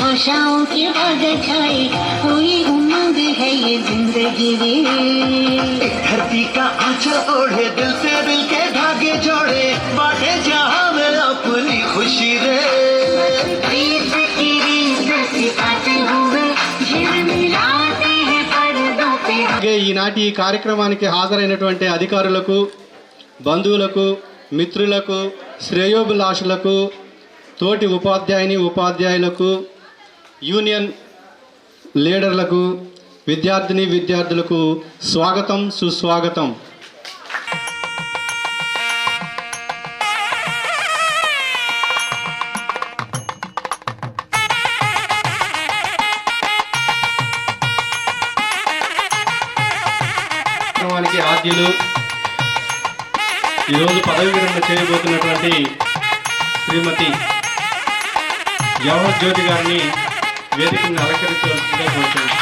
आशाओं की बाग छाई कोई उमंग है ये जिंदगी में। धरती का आंचल ओढ़े दिल से दिल के धागे जोड़े बांटे जहां में अपनी खुशी रे। ఈనాటి ఈ కార్యక్రమానికి హాజరైనటువంటి అధికారులకు, బంధువులకు, మిత్రులకు, శ్రేయోభిలాషులకు, తోటి ఉపాధ్యాయులకు, యూనియన్ లీడర్లకు, విద్యార్థులకు స్వాగతం, సుస్వాగతం. ఆద్యులు ఈరోజు పదవి విరమణ చేయబోతున్నటువంటి శ్రీమతి జవహర్ జ్యోతి గారిని వేదికను అలంకరించవలసిందిగా కోరుతున్నాను.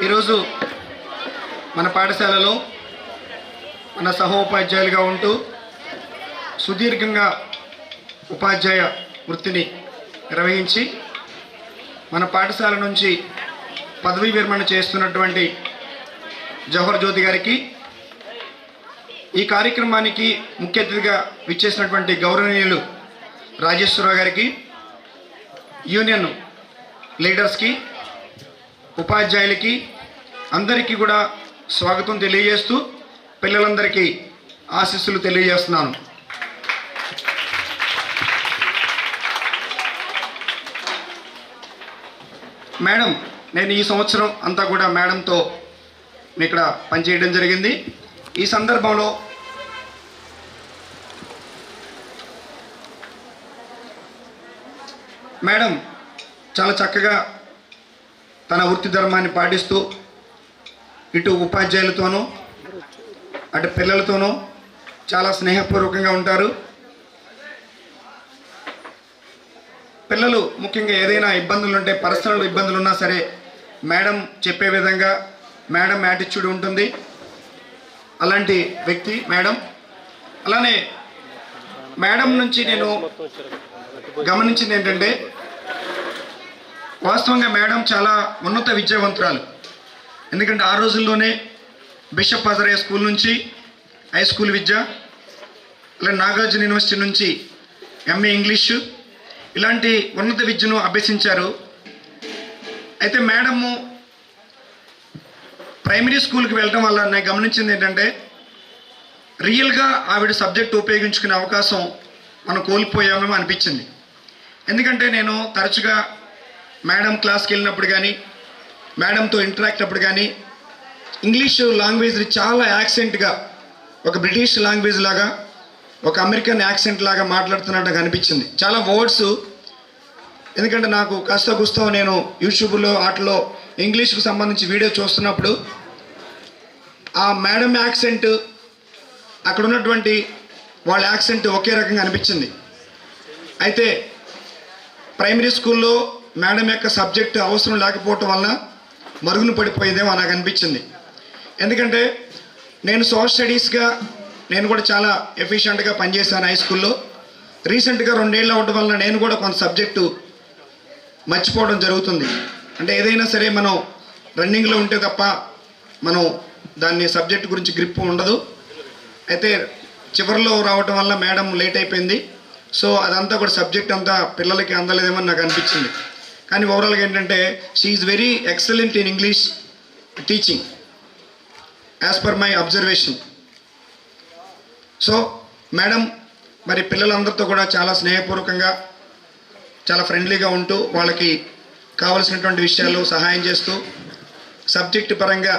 ఈరోజు మన పాఠశాలలో మన సహోపాధ్యాయులుగా ఉంటూ సుదీర్ఘంగా ఉపాధ్యాయ వృత్తిని నిర్వహించి మన పాఠశాల నుంచి పదవీ విరమణ చేస్తున్నటువంటి జవహర్ జ్యోతి గారికి, ఈ కార్యక్రమానికి ముఖ్య అతిథిగా విచ్చేసినటువంటి గౌరవనీయులు రాజేశ్వరరావు గారికి, యూనియన్ లీడర్స్కి, ఉపాధ్యాయులకి అందరికీ కూడా స్వాగతం తెలియజేస్తూ పిల్లలందరికీ ఆశీస్సులు తెలియజేస్తున్నాను. మేడం, నేను ఈ సంవత్సరం అంతా కూడా మేడంతో ఇక్కడ పనిచేయడం జరిగింది. ఈ సందర్భంలో మేడం చాలా చక్కగా తన వృత్తి ధర్మాన్ని పాటిస్తూ ఇటు ఉపాధ్యాయులతోనూ అటు పిల్లలతోనూ చాలా స్నేహపూర్వకంగా ఉంటారు. పిల్లలు ముఖ్యంగా ఏదైనా ఇబ్బందులు ఉంటే, పర్సనల్ ఇబ్బందులు ఉన్నా సరే మేడం చెప్పే విధంగా మేడం యాటిట్యూడ్ ఉంటుంది. అలాంటి వ్యక్తి మేడం. అలానే మేడం నుంచి నేను గమనించింది ఏంటంటే, వాస్తవంగా మేడం చాలా ఉన్నత విద్యావంతురాలు. ఎందుకంటే ఆ రోజుల్లోనే బిషప్ హజారే స్కూల్ నుంచి హై స్కూల్ విద్య, అలాగే నాగార్జున యూనివర్సిటీ నుంచి ఎంఏ ఇంగ్లీషు, ఇలాంటి ఉన్నత విద్యను అభ్యసించారు. అయితే మేడము ప్రైమరీ స్కూల్కి వెళ్ళడం వల్ల నేను గమనించింది ఏంటంటే, రియల్గా ఆవిడ సబ్జెక్ట్ ఉపయోగించుకునే అవకాశం మనం కోల్పోయామేమో అనిపించింది. ఎందుకంటే నేను తరచుగా మేడం క్లాస్కి వెళ్ళినప్పుడు కానీ, మేడంతో ఇంటరాక్ట్ అప్పుడు కానీ, ఇంగ్లీష్ లాంగ్వేజ్ని చాలా యాక్సెంట్గా, ఒక బ్రిటిష్ లాంగ్వేజ్ లాగా, ఒక అమెరికన్ యాక్సెంట్ లాగా మాట్లాడుతున్నట్టు అనిపించింది. చాలా వర్డ్స్, ఎందుకంటే నాకు కాస్త కూస్తో నేను యూట్యూబ్లో వాటిలో ఇంగ్లీష్కు సంబంధించి వీడియో చూస్తున్నప్పుడు ఆ మేడం యాక్సెంట్, అక్కడ ఉన్నటువంటి వాళ్ళ యాక్సెంట్ ఒకే రకంగా అనిపించింది. అయితే ప్రైమరీ స్కూల్లో మేడం యొక్క సబ్జెక్ట్ అవసరం లేకపోవటం వలన మరుగున పడిపోయేదేమో నాకు అనిపించింది. ఎందుకంటే నేను సోషల్ స్టడీస్గా నేను కూడా చాలా ఎఫిషియెంట్గా పనిచేశాను హై స్కూల్లో. రీసెంట్గా 2 ఏళ్ళు అవ్వడం వలన నేను కూడా కొంత సబ్జెక్టు మర్చిపోవడం జరుగుతుంది. అంటే ఏదైనా సరే మనం రన్నింగ్లో ఉంటే తప్ప మనం దాన్ని సబ్జెక్ట్ గురించి గ్రిప్ ఉండదు. అయితే చివరిలో రావటం వల్ల మేడం లేట్ అయిపోయింది. సో అదంతా కూడా సబ్జెక్ట్ అంతా పిల్లలకి అందలేదేమో నాకు అనిపించింది. కానీ ఓవరాల్గా ఏంటంటే she is very excellent in English teaching as per my observation. So madam మరి పిల్లలందరితో కూడా చాలా స్నేహపూర్వకంగా, చాలా ఫ్రెండ్లీగా ఉంటూ వాళ్ళకి కావలసినటువంటి విషయాలు సహాయం చేస్తూ, సబ్జెక్టు పరంగా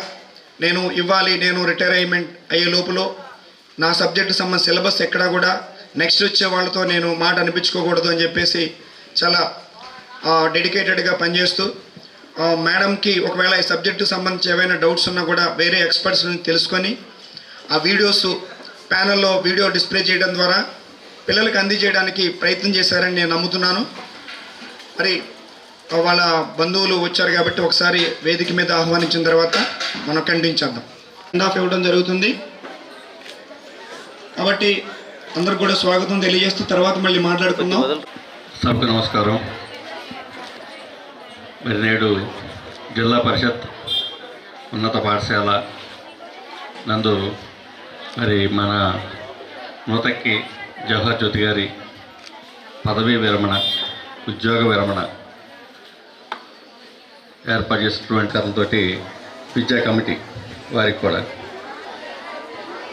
నేను ఇవ్వాలి, నేను రిటైర్మెంట్ అయ్యే లోపల నా సబ్జెక్టు సంబంధించిన సిలబస్ ఎక్కడా కూడా నెక్స్ట్ వచ్చే వాళ్ళతో నేను మాట అనిపించుకోకూడదు అని చెప్పేసి చాలా డెడికేటెడ్గా పనిచేస్తూ, మేడంకి ఒకవేళ ఈ సబ్జెక్టు సంబంధించి ఏవైనా డౌట్స్ ఉన్నా కూడా వేరే ఎక్స్పర్ట్స్ నుంచి తెలుసుకొని ఆ వీడియోస్ ప్యానల్లో వీడియో డిస్ప్లే చేయడం ద్వారా పిల్లలకు అందజేయడానికి ప్రయత్నం చేశారని నేను నమ్ముతున్నాను. మరి వాళ్ళ బంధువులు వచ్చారు కాబట్టి ఒకసారి వేదిక మీద ఆహ్వానించిన తర్వాత మనం ఖండించేద్దాం. సెండ్ ఆఫ్ ఇవ్వడం జరుగుతుంది కాబట్టి అందరికి కూడా స్వాగతం తెలియజేస్తూ తర్వాత మళ్ళీ మాట్లాడుకుందాం. సభకు నమస్కారం. మరి నేడు జిల్లా పరిషత్ ఉన్నత పాఠశాల నందు మరి మన నూతక్కి జవహర్ జ్యోతి గారి పదవీ విరమణ, ఉద్యోగ విరమణ ఏర్పాటు చేసినటువంటి కారణంతో విద్యా కమిటీ వారికి కూడా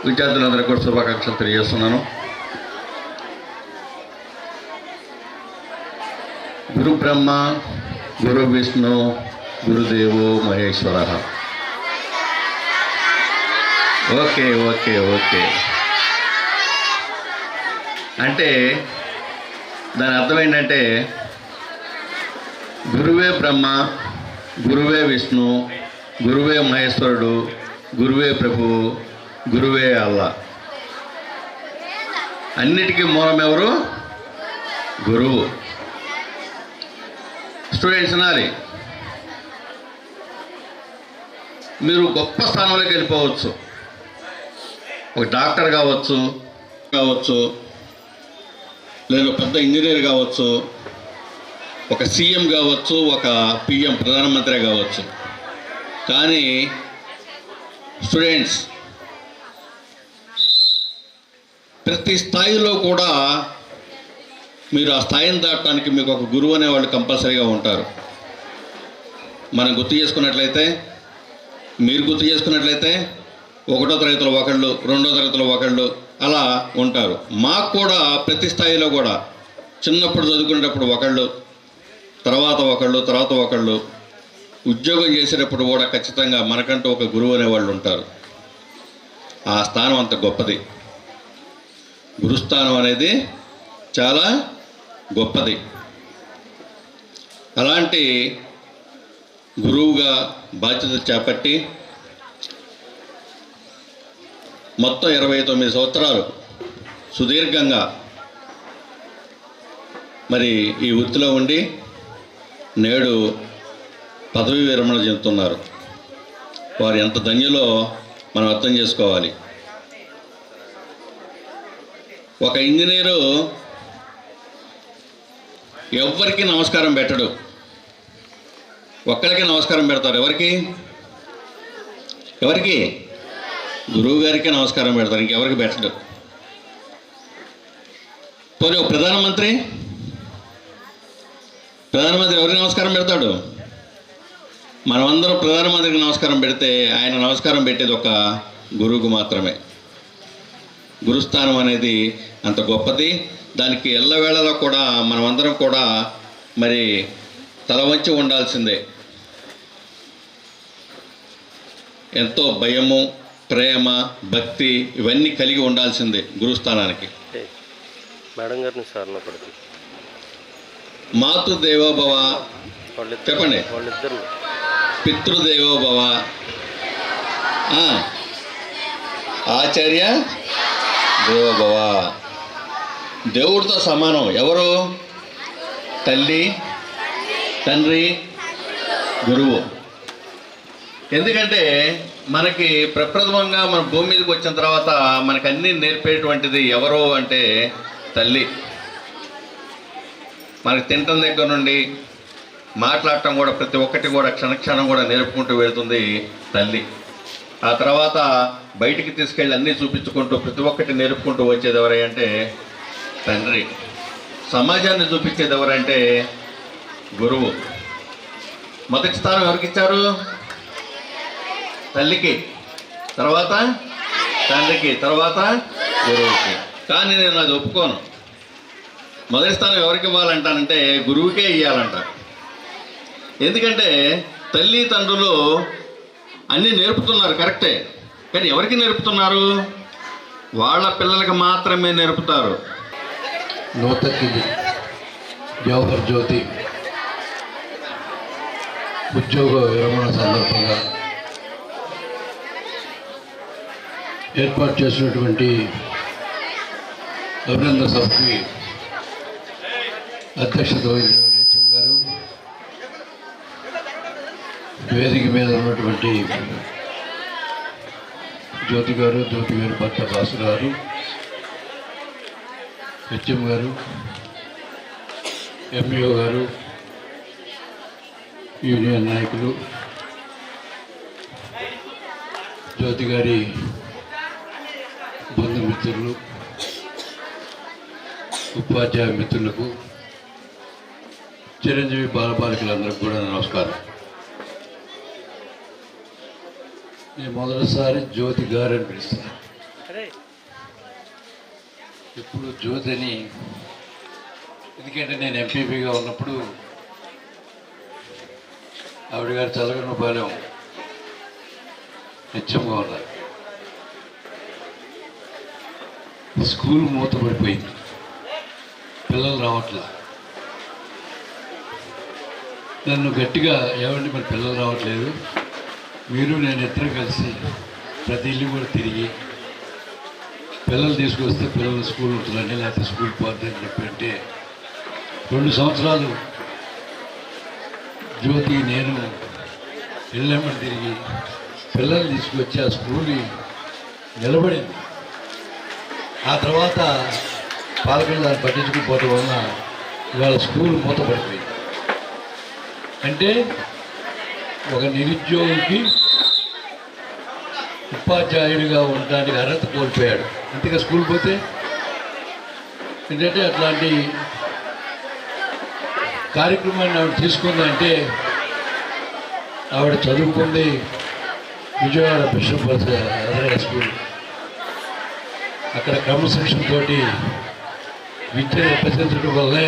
విద్యార్థులందరికీ కూడా శుభాకాంక్షలు తెలియజేస్తున్నాను. గురు బ్రహ్మ గురు విష్ణు గురుదేవో మహేశ్వర. ఓకే ఓకే ఓకే అంటే దాని అర్థం ఏంటంటే గురువే బ్రహ్మ, గురువే విష్ణు, గురువే మహేశ్వరుడు, గురువే ప్రభువు, గురువే అల్లా. అన్నిటికీ మూలం ఎవరు? గురువు. స్టూడెంట్స్ అనాలి, మీరు గొప్ప స్థానంలోకి వెళ్ళిపోవచ్చు. ఒక డాక్టర్ కావచ్చు, లేదా పెద్ద ఇంజనీర్ కావచ్చు, ఒక సీఎం కావచ్చు, ఒక పిఎం ప్రధానమంత్రి కావచ్చు. కానీ స్టూడెంట్స్ ప్రతి స్థాయిలో కూడా మీరు ఆ స్థాయిని దాటడానికి మీకు ఒక గురువు అనేవాళ్ళు కంపల్సరీగా ఉంటారు. మనం గుర్తు చేసుకున్నట్లయితే, మీరు గుర్తు చేసుకున్నట్లయితే 1వ తరగతిలో ఒకళ్ళు, 2వ తరగతిలో ఒకళ్ళు అలా ఉంటారు. మాకు కూడా ప్రతి స్థాయిలో కూడా చిన్నప్పుడు చదువుకునేటప్పుడు ఒకళ్ళు, తర్వాత ఒకళ్ళు, ఉద్యోగం చేసేటప్పుడు కూడా ఖచ్చితంగా మనకంటూ ఒక గురువు అనేవాళ్ళు ఉంటారు. ఆ స్థానం అంత గొప్పది. గురుస్థానం అనేది చాలా గొప్పది. అలాంటి గురువుగా బాధ్యత చేపట్టి మొత్తం 29 సంవత్సరాలు సుదీర్ఘంగా మరి ఈ వృత్తిలో ఉండి నేడు పదవీ విరమణ చెందుతున్నారు. వారు ఎంత ధన్యులో మనం అర్థం చేసుకోవాలి. ఒక ఇంజనీరు ఎవ్వరికి నమస్కారం పెట్టడు, ఒక్కరికి నమస్కారం పెడతారు. ఎవరికి? గురువు గారికి నమస్కారం పెడతారు, ఇంకెవరికి పెట్టడు. పోనీ ఒక ప్రధానమంత్రి ఎవరికి నమస్కారం పెడతాడు? మనమందరం ప్రధానమంత్రికి నమస్కారం పెడితే ఆయన నమస్కారం పెట్టేది ఒక గురువుకు మాత్రమే. గురుస్థానం అనేది అంత గొప్పది. దానికి ఎల్లవేళలో కూడా మనమందరం కూడా మరి తల వంచి ఉండాల్సిందే. ఎంతో భయము, ప్రేమ, భక్తి ఇవన్నీ కలిగి ఉండాల్సిందే గురుస్థానానికి. మేడం గారిని సార్ ఒకటి మాతృదేవోభవ, చెప్పండి. వాళ్ళిద్దరు పితృదేవోభవ, ఆచార్య దేవోభవ. దేవుడితో సమానం ఎవరు? తల్లి, తండ్రి, గురువు. ఎందుకంటే మనకి ప్రప్రథమంగా మన భూమి మీదకి వచ్చిన తర్వాత మనకు అన్నీ నేర్పేటువంటిది ఎవరు అంటే తల్లి. మనకి తినటం దగ్గర నుండి మాట్లాడటం కూడా ప్రతి ఒక్కటి కూడా క్షణక్షణం కూడా నేర్పుకుంటూ వెళ్తుంది తల్లి. ఆ తర్వాత బయటికి తీసుకెళ్ళి అన్నీ చూపించుకుంటూ ప్రతి ఒక్కటి నేర్పుకుంటూ వచ్చేది ఎవరంటే తండ్రి. సమాజాన్ని చూపించేది ఎవరంటే గురువు. మొదటి స్థానం ఎవరికి ఇచ్చారు? తల్లికి, తర్వాత తండ్రికి, తర్వాత గురువుకి. కానీ నేను అది ఒప్పుకోను. మొదటి స్థానం ఎవరికి ఇవ్వాలంటానంటే గురువుకే ఇవ్వాలంట. ఎందుకంటే తల్లి తండ్రులు అన్నీ నేర్పుతున్నారు కరెక్టే, కానీ ఎవరికి నేర్పుతున్నారు? వాళ్ళ పిల్లలకి మాత్రమే నేర్పుతారు. నూతక్కిది జవహర్ జ్యోతి ఉద్యోగ విరమణ సందర్భంగా ఏర్పాటు చేసినటువంటి అభినందన సభకి అధ్యక్షత వహించినటువంటి హెచ్ఎం గారు, వేదిక మీద ఉన్నటువంటి జ్యోతి గారు భర్త బాసు గారు, హెచ్ఎం గారు, ఎంఈఓ గారు, యూనియన్ నాయకులు, జ్యోతి గారి బంధుమిత్రులు, ఉపాధ్యాయ మిత్రులకు, చిరంజీవి బాలబాలికలందరికీ కూడా నమస్కారం. నేను మొదటిసారి జ్యోతి గారు అని పిలుస్తాను. ఇప్పుడు జ్యోతి అని, ఎందుకంటే నేను ఎంపీపీగా ఉన్నప్పుడు ఆవిడ గారు చల్లగొండపాలెం హెచ్ఎంగా ఉన్నారు. స్కూల్ మూతపడిపోయింది, పిల్లలు రావట్లేదు. నన్ను గట్టిగా ఏమండి మరి పిల్లలు రావట్లేదు, మీరు నేను ఇద్దరు కలిసి ప్రతి ఇల్లు కూడా తిరిగి పిల్లలు తీసుకొస్తే పిల్లలు స్కూల్ ఉంటుందండి, లేకపోతే స్కూల్ పోతుందని చెప్పంటే 2 సంవత్సరాలు జ్యోతి నేను వెళ్ళామని తిరిగి పిల్లలు తీసుకొచ్చి ఆ స్కూల్ నిలబడింది. ఆ తర్వాత పాలకులు దాన్ని పట్టించుకుపోవడం వలన ఇవాళ స్కూల్ మూతపడిపోయింది. అంటే ఒక నిరుద్యోగికి ఉపాధ్యాయుడిగా ఉండడానికి అర్హత కోల్పోయాడు. అంతేగా స్కూల్ పోతే. ఏంటంటే అట్లాంటి కార్యక్రమాన్ని ఆవిడ తీసుకుందంటే ఆవిడ చదువుకుంది విజయవాడ బిషప్ హై స్కూల్. అక్కడ క్రమశిక్షణతో విద్యను అభ్యసించడం వల్లే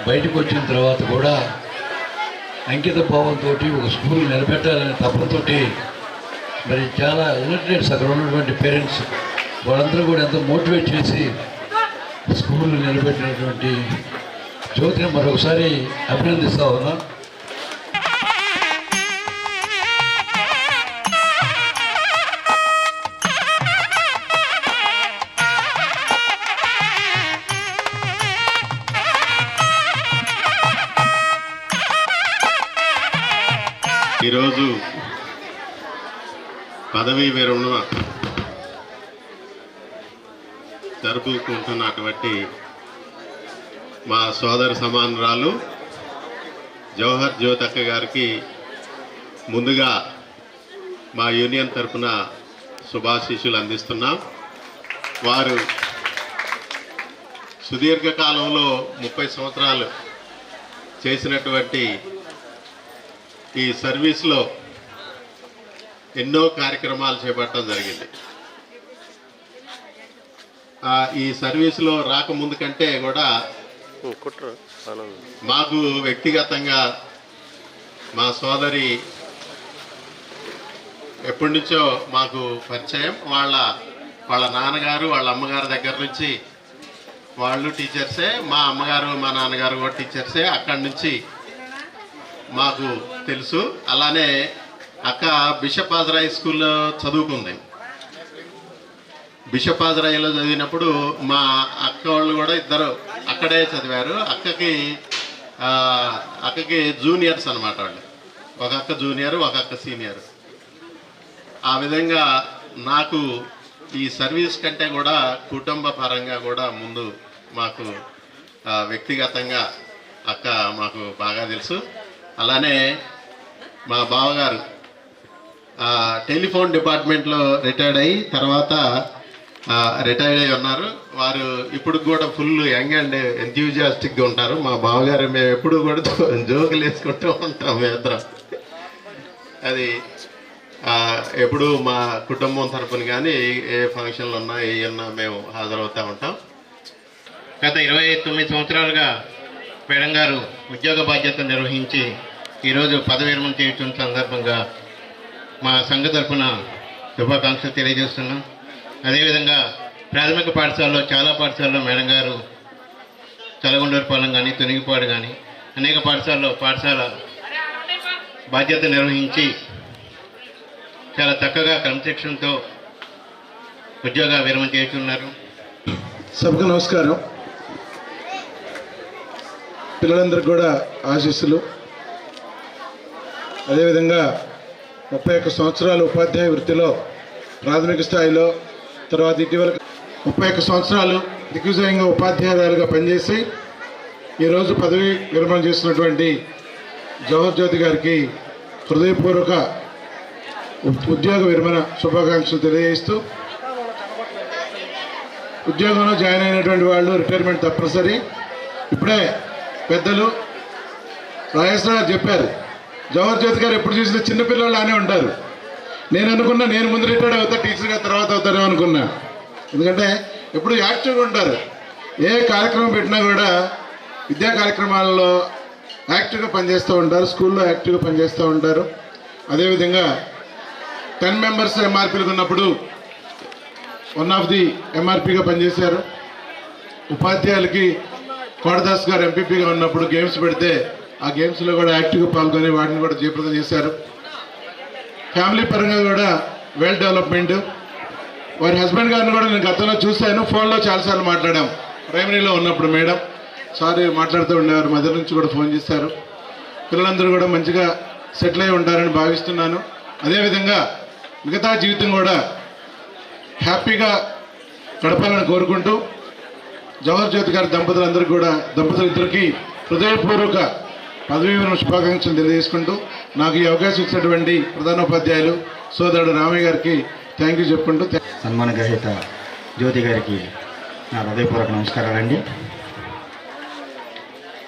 బయటకు వచ్చిన తర్వాత కూడా అంకిత భావంతో ఒక స్కూల్ నిలబెట్టాలనే తపనతో మరి చాలా యునైటెడ్స్ అక్కడ ఉన్నటువంటి పేరెంట్స్ వాళ్ళందరూ కూడా ఎంతో మోటివేట్ చేసి స్కూల్ నిలబెట్టినటువంటి జ్యోతిని మరొకసారి అభినందిస్తా ఉన్నా. ఈరోజు పదవీ విరమణ జరుపుకుంటున్నటువంటి మా సోదర సమానురాలు జవహర్ జ్యోతక్క గారికి ముందుగా మా యూనియన్ తరఫున శుభాశీస్సులు అందిస్తున్నాం. వారు సుదీర్ఘకాలంలో 30 సంవత్సరాలు చేసినటువంటి ఈ సర్వీస్లో ఎన్నో కార్యక్రమాలు చేపట్టడం జరిగింది. ఈ సర్వీస్లో రాకముందు కంటే కూడా మాకు వ్యక్తిగతంగా మా సోదరి ఎప్పటి నుంచో మాకు పరిచయం. వాళ్ళ నాన్నగారు వాళ్ళ అమ్మగారి దగ్గర నుంచి వాళ్ళు టీచర్సే, మా అమ్మగారు మా నాన్నగారు కూడా టీచర్సే. అక్కడి నుంచి మాకు తెలుసు. అలానే అక్క బిషప్ ఆజరాయి స్కూల్లో చదువుకుంది. బిషప్ ఆజరాయిలో చదివినప్పుడు మా అక్క వాళ్ళు కూడా ఇద్దరు అక్కడే చదివారు. అక్కకి జూనియర్స్ అన్నమాట వాళ్ళు. ఒక అక్క జూనియర్, ఒక అక్క సీనియర్. ఆ విధంగా నాకు ఈ సర్వీస్ కంటే కూడా కుటుంబ పరంగా కూడా ముందు మాకు వ్యక్తిగతంగా అక్క మాకు బాగా తెలుసు. అలానే మా బావగారు టెలిఫోన్ డిపార్ట్మెంట్లో రిటైర్డ్ అయ్యి తర్వాత రిటైర్డ్ అయి ఉన్నారు. వారు ఇప్పుడు కూడా ఫుల్ యంగ్ అండ్ ఎంథ్యూజియాస్టిక్గా ఉంటారు. మా బావగారు మేము ఎప్పుడు కూడా జోకులు వేసుకుంటూ ఉంటాం మేమిద్దరం. అది ఎప్పుడు మా కుటుంబం తరపున కానీ ఏ ఫంక్షన్లు ఉన్నా ఏమన్నా మేము హాజరవుతూ ఉంటాం. గత 29 సంవత్సరాలుగా మేడం గారు ఉద్యోగ బాధ్యత నిర్వహించి ఈరోజు పదవి విరమణ చేస్తున్న సందర్భంగా మా సంఘ తరఫున శుభాకాంక్షలు తెలియజేస్తున్నాం. అదేవిధంగా ప్రాథమిక పాఠశాలలో చాలా పాఠశాలలో మేడం గారు చలగొండూరుపాలెం కానీ తొనిగిపాడు కానీ అనేక పాఠశాల బాధ్యత నిర్వహించి చాలా చక్కగా క్రమశిక్షణతో ఉద్యోగ విరమణ చేస్తున్నారు. సభకు నమస్కారం. పిల్లలందరికీ కూడా ఆశీస్సులు. అదేవిధంగా 31 సంవత్సరాలు ఉపాధ్యాయ వృత్తిలో ప్రాథమిక స్థాయిలో, తర్వాత ఇటీవల 31 సంవత్సరాలు దిగ్విజయంగా ఉపాధ్యాయురాలుగా పనిచేసి ఈరోజు పదవి విరమణ చేసినటువంటి జవహర్ జ్యోతి గారికి హృదయపూర్వక ఉద్యోగ విరమణ శుభాకాంక్షలు తెలియజేస్తూ, ఉద్యోగంలో జాయిన్ అయినటువంటి వాళ్ళు రిటైర్మెంట్ తప్పనిసరి. ఇప్పుడే పెద్దలు రాజేశ్వర గారు చెప్పారు, జవహర్ జ్యోతి గారు ఎప్పుడు చూసినా చిన్నపిల్లలానే ఉంటారు. నేను ముందు రిటైర్డ్ అవుతా, టీచర్గా తర్వాత అవుతారేమో అనుకున్నా. ఎందుకంటే ఎప్పుడు యాక్టివ్గా ఉంటారు. ఏ కార్యక్రమం పెట్టినా కూడా విద్యా కార్యక్రమాల్లో యాక్టివ్గా పనిచేస్తూ ఉంటారు, స్కూల్లో యాక్టివ్గా పనిచేస్తూ ఉంటారు. అదేవిధంగా 10 మెంబర్స్ ఎంఆర్పీలకు ఉన్నప్పుడు 1 ఆఫ్ ది ఎంఆర్పీగా పనిచేశారు. ఉపాధ్యాయులకి కోటదాస్ గారు ఎంపీపీగా ఉన్నప్పుడు గేమ్స్ పెడితే ఆ గేమ్స్లో కూడా యాక్టివ్గా పాల్గొని వాటిని కూడా జయప్రదం చేశారు. ఫ్యామిలీ పరంగా కూడా వెల్ డెవలప్మెంట్. వారి హస్బెండ్ గారిని కూడా నేను గతంలో చూశాను, ఫోన్లో చాలాసార్లు మాట్లాడాం. ప్రైమరీలో ఉన్నప్పుడు మేడం సారీ మాట్లాడుతూ ఉండేవారు, మధ్య నుంచి కూడా ఫోన్ చేశారు. పిల్లలందరూ కూడా మంచిగా సెటిల్ అయి ఉంటారని భావిస్తున్నాను. అదేవిధంగా మిగతా జీవితం కూడా హ్యాపీగా గడపాలని కోరుకుంటూ జవహర్ జ్యోతి గారి దంపతులిద్దరికీ హృదయపూర్వక పదవీ విరమణ శుభాకాంక్షలు తెలియజేసుకుంటూ నాకు ఈ అవకాశం ఇచ్చినటువంటి ప్రధానోపాధ్యాయులు సోదరుడు రామయ్య గారికి థ్యాంక్ యూ చెప్పుకుంటూ, సన్మాన గ్రహీత జ్యోతి గారికి నా హృదయపూర్వక నమస్కారాలండి.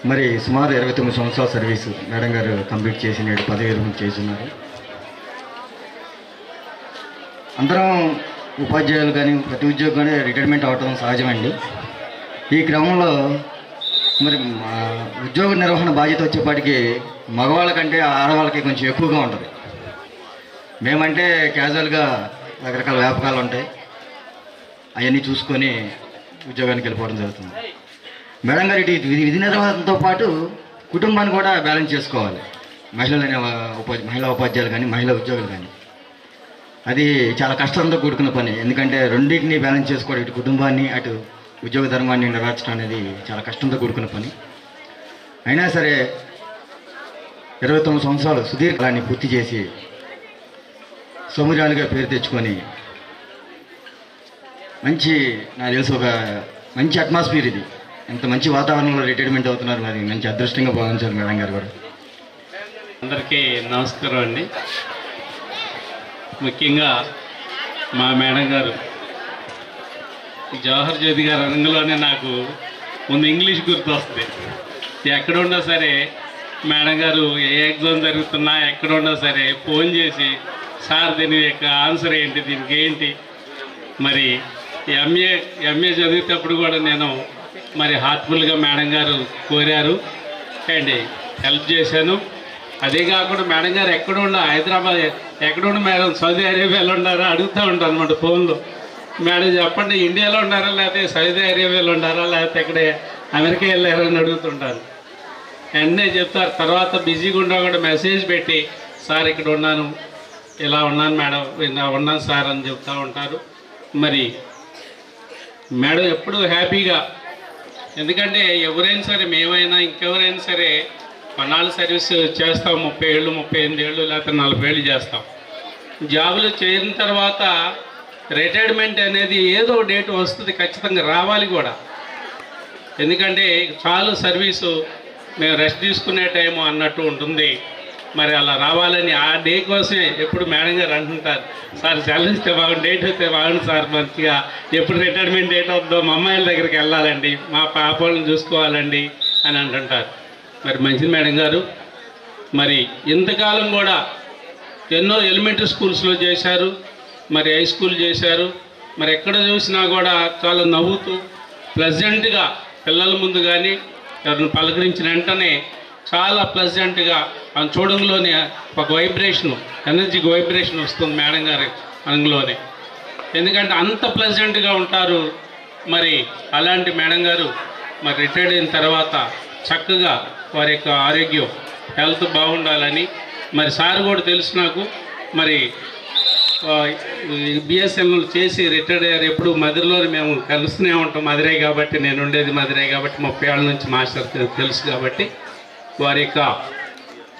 మరి సుమారు 29 సంవత్సరాల సర్వీసు మేడం గారు కంప్లీట్ చేసి నేడు పదవి విరమణ చేస్తున్నారు. అందరం ఉపాధ్యాయులు కానీ ప్రతి ఉద్యోగం కానీ రిటైర్మెంట్ అవటం సహజమండి. ఈ క్రమంలో మరి ఉద్యోగ నిర్వహణ బాధ్యత వచ్చేపాటికి మగవాళ్ళ కంటే ఆడవాళ్ళకి కొంచెం ఎక్కువగా ఉంటుంది. మేమంటే క్యాజువల్గా రకరకాల వ్యాపకాలు ఉంటాయి, అవన్నీ చూసుకొని ఉద్యోగానికి వెళ్ళిపోవడం జరుగుతుంది. మేడం గారు ఇటు విధి నిర్వహణతో పాటు కుటుంబాన్ని కూడా బ్యాలెన్స్ చేసుకోవాలి. మహిళా ఉపాధ్యాయులు కానీ మహిళా ఉద్యోగులు కానీ అది చాలా కష్టంతో కూడుకున్న పని. ఎందుకంటే రెండింటిని బ్యాలెన్స్ చేసుకోవడం, ఇటు కుటుంబాన్ని అటు ఉద్యోగ ధర్మాన్ని నెరవేర్చడం అనేది చాలా కష్టంతో కూడుకున్న పని. అయినా సరే 29 సంవత్సరాలు సుదీర్ఘాన్ని పూర్తి చేసి సౌమ్యురాలుగా పేరు తెచ్చుకొని మంచి నాకు తెలిసి ఒక మంచి అట్మాస్ఫియర్ ఇది. ఎంత మంచి వాతావరణంలో రిటైర్మెంట్ అవుతున్నారు, మరి మంచి అదృష్టంగా భావించారు మేడం గారు కూడా. అందరికీ నమస్కారం అండి. ముఖ్యంగా మా మేడం గారు జవహర్ జ్యోతి గారు రంగంలోనే నాకు ముందు ఇంగ్లీష్ గుర్తు వస్తుంది. ఎక్కడ ఉన్నా సరే మేడం గారు ఏ ఎగ్జామ్ జరుగుతున్నా ఎక్కడ ఉన్నా సరే ఫోన్ చేసి సార్ దీని యొక్క ఆన్సర్ ఏంటి, దీనికి ఏంటి. మరి ఎంఏ చదివేటప్పుడు కూడా నేను మరి హార్ట్ఫుల్గా మేడం గారు కోరారు అండ్ హెల్ప్ చేశాను. అదే కాకుండా మేడం గారు ఎక్కడుండ హైదరాబాద్ ఎక్కడుండ మేడం సౌదీ అరేబియాలో ఉన్నారా అడుగుతూ ఉంటాను అనమాట ఫోన్లో. మేడం చెప్పండి ఇండియాలో ఉన్నారా లేకపోతే సౌదీ అరేబియాలో ఉన్నారా లేకపోతే ఎక్కడే అమెరికా వెళ్ళారని అడుగుతుంటాను. వెంటనే చెప్తారు. తర్వాత బిజీగా ఉన్నా కూడా మెసేజ్ పెట్టి సార్ ఇక్కడ ఉన్నాను, ఇలా ఉన్నాను మేడం, ఇలా ఉన్నాను సార్ అని చెప్తూ ఉంటారు. మరి మేడం ఎప్పుడూ హ్యాపీగా, ఎందుకంటే ఎవరైనా సరే మేమైనా ఇంకెవరైనా సరే కొన్నాళ్ళు సర్వీస్ చేస్తాం, 30 ఏళ్ళు 38 ఏళ్ళు లేకపోతే 40 ఏళ్ళు చేస్తాం. జాబులు చేరిన తర్వాత రిటైర్మెంట్ అనేది ఏదో డేట్ వస్తుంది, ఖచ్చితంగా రావాలి కూడా. ఎందుకంటే చాలు సర్వీసు, మేము రెస్ట్ తీసుకునే టైము అన్నట్టు ఉంటుంది. మరి అలా రావాలని ఆ డే కోసమే ఎప్పుడు మేడం గారు అంటుంటారు, సార్ సెలవు ఇస్తే బాగుంది, డేట్ వస్తే బాగుంది సార్, మంచిగా ఎప్పుడు రిటైర్మెంట్ డేట్ వద్దో మా అమ్మాయిల దగ్గరికి వెళ్ళాలండి, మా పాపలను చూసుకోవాలండి అని అంటుంటారు. మరి మంచిది మేడం గారు. మరి ఇంతకాలం కూడా ఎన్నో ఎలిమెంటరీ స్కూల్స్లో చేశారు, మరి హై స్కూల్ చేశారు. మరి ఎక్కడ చూసినా కూడా చాలా నవ్వుతూ ప్లెజెంట్గా పిల్లల ముందు కానీ ఎవరిని పలకరించిన వెంటనే చాలా ప్లెజెంట్గా ఆ చూడంలోనే ఒక వైబ్రేషను, ఎనర్జీకి వైబ్రేషన్ వస్తుంది మేడం గారి అంగంలోనే. ఎందుకంటే అంత ప్లెజెంట్గా ఉంటారు. మరి అలాంటి మేడం గారు మరి రిటైర్డ్ అయిన తర్వాత చక్కగా వారి యొక్క ఆరోగ్యం హెల్త్ బాగుండాలని, మరి సార్ కూడా తెలుసు నాకు, మరి బిఎస్ఎన్ఎల్ చేసి రిటైర్డ్ అయ్యారు. ఎప్పుడు మధురలోనే మేము కలుస్తూనే ఉంటాం, మధురై కాబట్టి, నేను ఉండేది మధురై కాబట్టి 30 ఏళ్ళ నుంచి మాస్టర్ తెలుసు కాబట్టి వారి యొక్క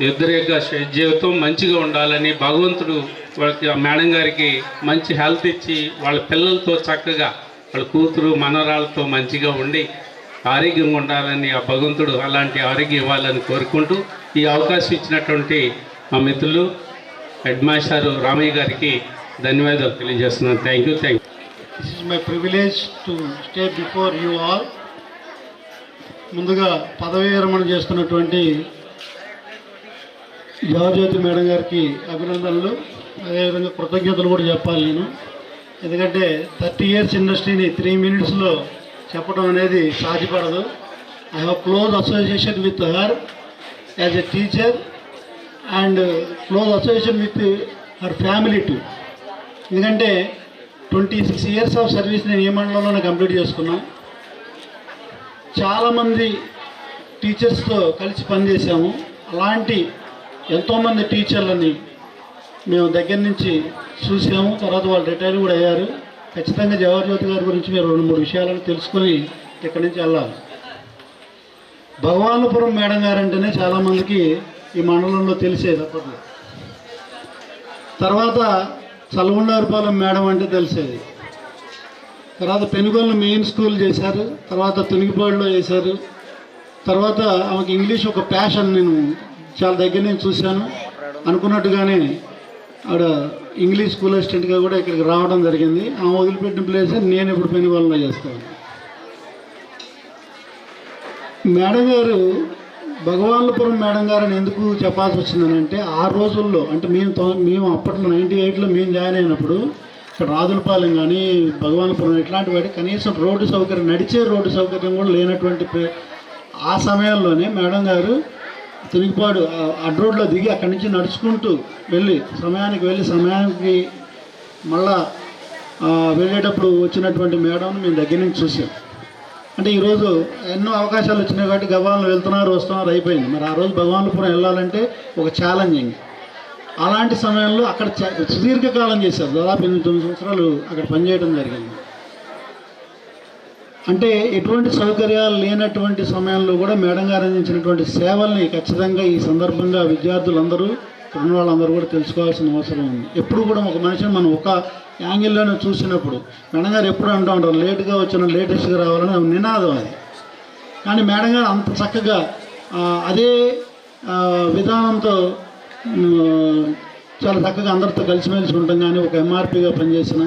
ఇద్దరి యొక్క జీవితం మంచిగా ఉండాలని భగవంతుడు వాళ్ళకి మేడం గారికి మంచి హెల్త్ ఇచ్చి వాళ్ళ పిల్లలతో చక్కగా వాళ్ళ కూతురు మనవరాలతో మంచిగా ఉండి ఆరోగ్యంగా ఉండాలని ఆ భగవంతుడు అలాంటి ఆరోగ్యం ఇవ్వాలని కోరుకుంటూ ఈ అవకాశం ఇచ్చినటువంటి మా మిత్రులు హెడ్ మాస్టర్ రామయ్య గారికి ధన్యవాదాలు తెలియజేస్తున్నాను. Thank you. This is my privilege to stay before you all. ముందుగా పదవీ విరమణ చేస్తున్నటువంటి జవహర్జ్యోతి మేడం గారికి అభినందనలు, అదేవిధంగా కృతజ్ఞతలు కూడా చెప్పాలి నేను. ఎందుకంటే 30 years ఇండస్ట్రీని 3 minutesలో చెప్పడం అనేది సాధ్యపడదు. I have close association with her as a teacher and close association with her family too. ఎందుకంటే 26 years ఆఫ్ సర్వీస్ నేను ఏ మండలంలోనే కంప్లీట్ చేసుకున్నాను. చాలామంది టీచర్స్తో కలిసి పనిచేసాము. అలాంటి ఎంతోమంది టీచర్లని మేము దగ్గర నుంచి చూసాము. తర్వాత వాళ్ళు రిటైర్ కూడా అయ్యారు. ఖచ్చితంగా జవహర్జ్యోతి గారి గురించి మీరు 2-3 విషయాలను తెలుసుకొని ఇక్కడి నుంచి వెళ్ళాలి. భగవానపురం మేడం గారు అంటేనే చాలామందికి ఈ మండలంలో తెలిసేది అప్పట్లో. తర్వాత చల్గొండారిపాలెం మేడం అంటే తెలిసేది. తర్వాత పెనుగొల్లు మెయిన్ స్కూల్ చేశారు, తర్వాత తునిగిపాడులో చేశారు. తర్వాత ఆమెకి ఇంగ్లీష్ ఒక ప్యాషన్, నేను చాలా దగ్గర నుంచి చూశాను. అనుకున్నట్టుగానే ఆవిడ ఇంగ్లీష్ స్కూల్ అసిస్టెంట్గా కూడా ఇక్కడికి రావడం జరిగింది. ఆమె వదిలిపెట్టిన ప్లేస్ నేను ఇప్పుడు పెనుగొల్లులో చేస్తాను. మేడం గారు భగవాన్లపురం మేడం గారని ఎందుకు చెప్పాల్సి వచ్చిందనంటే, ఆ రోజుల్లో అంటే మేము అప్పట్లో 98లో మేము జాయిన్ అయినప్పుడు ఇక్కడ రాజులపాలెం కానీ భగవాన్లపురం ఇట్లాంటి వాటి కనీసం రోడ్డు సౌకర్యం, నడిచే రోడ్డు సౌకర్యం కూడా లేనటువంటి ఆ సమయంలోనే మేడం గారు తునిగిపాడు అడ్రోడ్లో దిగి అక్కడి నుంచి నడుచుకుంటూ వెళ్ళి సమయానికి మళ్ళా వెళ్ళేటప్పుడు వచ్చినటువంటి మేడం మేము దగ్గర నుంచి చూసాం. అంటే ఈరోజు ఎన్నో అవకాశాలు వచ్చినాయి కాబట్టి గబాన్లు వస్తున్నారు అయిపోయింది. మరి ఆ రోజు భగవాన్లపురం వెళ్ళాలంటే ఒక ఛాలెంజింగ్. అలాంటి సమయంలో అక్కడ సుదీర్ఘకాలం చేశారు, దాదాపు 8-9 సంవత్సరాలు అక్కడ పనిచేయడం జరిగింది. అంటే ఎటువంటి సౌకర్యాలు లేనటువంటి సమయంలో కూడా మేడం గారు అందించినటువంటి సేవల్ని ఖచ్చితంగా ఈ సందర్భంగా విద్యార్థులందరూ ఉన్న వాళ్ళందరూ కూడా తెలుసుకోవాల్సిన అవసరం ఉంది. ఎప్పుడు కూడా ఒక మనిషిని మనం ఒక యాంగిల్లోనే చూసినప్పుడు మేడం గారు ఎప్పుడు అంటూ ఉంటారు, లేట్గా వచ్చిన లేటెస్ట్గా రావాలని నినాదం అది. కానీ మేడం గారు అంత చక్కగా అదే విధానంతో చాలా చక్కగా అందరితో కలిసిమెలిసి ఉంటాం. కానీ ఒక ఎంఆర్పీగా పనిచేసిన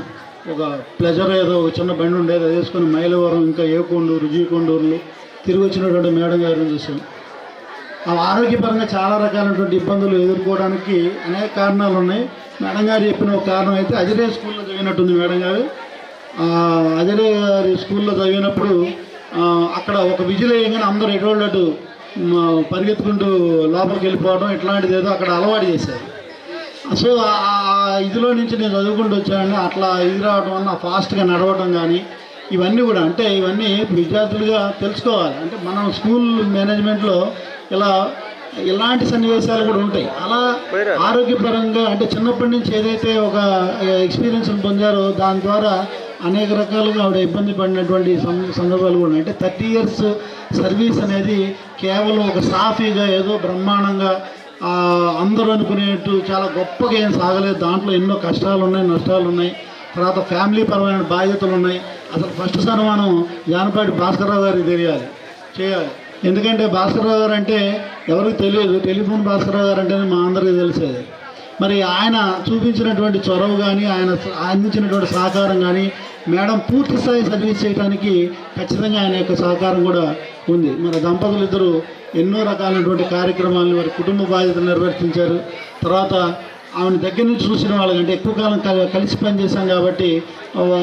ఒక ప్లెజర్ ఏదో ఒక చిన్న బండి ఉండేది, అది వేసుకొని మైలవరం ఇంకా ఏకొండూరు జీకొండూరులు తిరిగి వచ్చినటువంటి మేడం గారిని చూసాం. ఆరోగ్యపరంగా చాలా రకాలైనటువంటి ఇబ్బందులు ఎదుర్కోవడానికి అనేక కారణాలు ఉన్నాయి. మేడం గారు చెప్పిన ఒక కారణం అయితే అజరే స్కూల్లో చదివినట్టుంది మేడం గారు. అజరే గారి స్కూల్లో చదివినప్పుడు అక్కడ ఒక విజిల్ వేయగానే అందరూ ఎటువంటి పరిగెత్తుకుంటూ లోపలికి వెళ్ళిపోవడం ఇట్లాంటిది ఏదో అక్కడ అలవాటు చేశారు. సో ఇదిలో నుంచి నేను చదువుకుంటూ వచ్చానండి. అట్లా ఇది రావడం వల్ల ఫాస్ట్గా నడవడం కానీ ఇవన్నీ కూడా అంటే ఇవన్నీ విద్యార్థులుగా తెలుసుకోవాలి. అంటే మనం స్కూల్ మేనేజ్మెంట్లో ఇలాంటి సన్నివేశాలు కూడా ఉంటాయి. అలా ఆరోగ్యపరంగా అంటే చిన్నప్పటి నుంచి ఏదైతే ఒక ఎక్స్పీరియన్స్ పొందారో దాని ద్వారా అనేక రకాలుగా ఆవిడ ఇబ్బంది పడినటువంటి సందర్భాలు కూడా ఉన్నాయి. అంటే 30 years సర్వీస్ అనేది కేవలం ఒక సాఫీగా ఏదో బ్రహ్మాండంగా అందరూ అనుకునేట్టు చాలా గొప్పగా ఏం సాగలేదు. దాంట్లో ఎన్నో కష్టాలు ఉన్నాయి, నష్టాలు ఉన్నాయి. తర్వాత ఫ్యామిలీ పరమైన బాధ్యతలు ఉన్నాయి. అసలు ఫస్ట్ సన్మానం జానపాటి భాస్కర్రావు గారికి చేయాలి. ఎందుకంటే భాస్కర్రావు గారు అంటే ఎవరికి తెలియదు, టెలిఫోన్ భాస్కర్రావు గారు అంటేనే మా అందరికీ తెలిసేది. మరి ఆయన చూపించినటువంటి చొరవ కానీ ఆయన అందించినటువంటి సహకారం కానీ మేడం పూర్తి స్థాయి సర్వీస్ చేయడానికి ఖచ్చితంగా ఆయన యొక్క సహకారం కూడా ఉంది. మరి దంపతులు ఇద్దరు ఎన్నో రకాలైనటువంటి కార్యక్రమాలను వారి కుటుంబ బాధ్యతలు నిర్వర్తించారు. తర్వాత ఆమెను దగ్గర నుంచి చూసిన వాళ్ళకంటే ఎక్కువ కాలం కలిసి పనిచేశాం కాబట్టి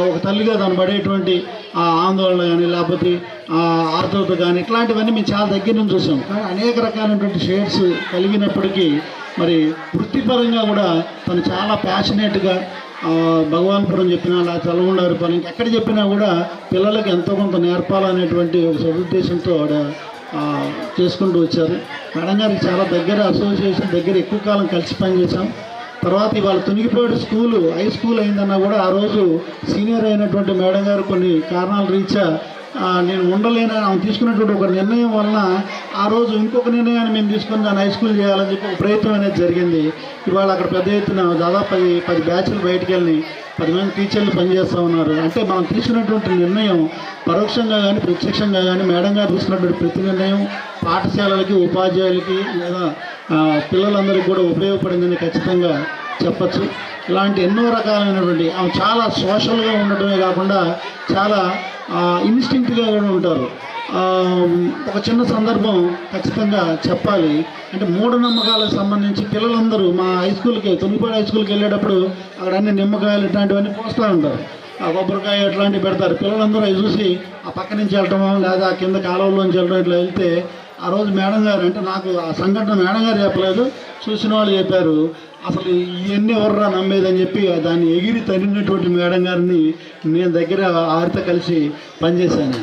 ఒక తల్లిగా తను పడేటువంటి ఆందోళన కానీ లేకపోతే ఆర్ద్రత కానీ ఇట్లాంటివన్నీ మేము చాలా దగ్గర నుంచి చూసాం. కానీ అనేక రకాలైనటువంటి షేడ్స్ కలిగినప్పటికీ మరి వృత్తిపరంగా కూడా తను చాలా ప్యాషనేట్గా భగవాన్పురం చెప్పినా లేదా చల్లగుండారిపాలెం ఎక్కడ చెప్పినా కూడా పిల్లలకి ఎంతో కొంత నేర్పాలనేటువంటి ఒక సదుద్దేశంతో ఆవిడ చేసుకుంటూ వచ్చారు. మేడం గారికి చాలా దగ్గర అసోసియేషన్ దగ్గర ఎక్కువ కాలం కలిసి పనిచేశాం. తర్వాత ఇవాళ తునిగిపోయేటి స్కూలు హై స్కూల్ అయిందన్నా కూడా ఆ రోజు సీనియర్ అయినటువంటి మేడం గారు కొన్ని కారణాల రీత్యా నేను ఉండలేనని ఆమె తీసుకున్నటువంటి ఒక నిర్ణయం వలన ఆ రోజు ఇంకొక నిర్ణయాన్ని మేము తీసుకొని దాన్ని హై స్కూల్ చేయాలని చెప్పి ఒక ప్రయత్నం అనేది జరిగింది. ఇవాళ అక్కడ పెద్ద ఎత్తున దాదాపు 10 బ్యాచ్లు బయటికి వెళ్ళి 10 మంది టీచర్లు పనిచేస్తూ ఉన్నారు. అంటే మనం తీసుకున్నటువంటి నిర్ణయం పరోక్షంగా కానీ ప్రత్యక్షంగా కానీ మేడం గారు తీసుకున్నటువంటి ప్రతి నిర్ణయం పాఠశాలలకి ఉపాధ్యాయులకి లేదా పిల్లలందరికీ కూడా ఉపయోగపడిందని ఖచ్చితంగా చెప్పచ్చు. ఇలాంటి ఎన్నో రకాలైనటువంటి ఆమె చాలా సోషల్గా ఉండటమే కాకుండా చాలా ఇన్స్టింక్ట్గా కూడా ఉంటారు. ఒక చిన్న సందర్భం ఖచ్చితంగా చెప్పాలి. అంటే మూఢనమ్మకాలకు సంబంధించి పిల్లలందరూ మా హై స్కూల్కి తొమ్మిదిపాడు హై స్కూల్కి వెళ్ళేటప్పుడు అక్కడ అన్ని నిమ్మకాయలు ఇట్లాంటివన్నీ పోస్తూ ఉంటారు. ఆ కొబ్బరికాయ ఇట్లాంటివి పెడతారు. పిల్లలందరూ అవి చూసి ఆ పక్క నుంచి వెళ్ళటమో లేదా కింద కాలువలోంచి వెళ్ళడం ఇట్లా వెళ్తే ఆ రోజు మేడం గారు అంటే నాకు ఆ సంఘటన మేడం గారు చెప్పలేదు, చూసిన వాళ్ళు చెప్పారు. అసలు ఇవన్నీ ఎవర్రా నమ్మేదని చెప్పి దాన్ని ఎగిరి తరిగినటువంటి మేడం గారిని నేను దగ్గర ఆరితో కలిసి పనిచేశాను.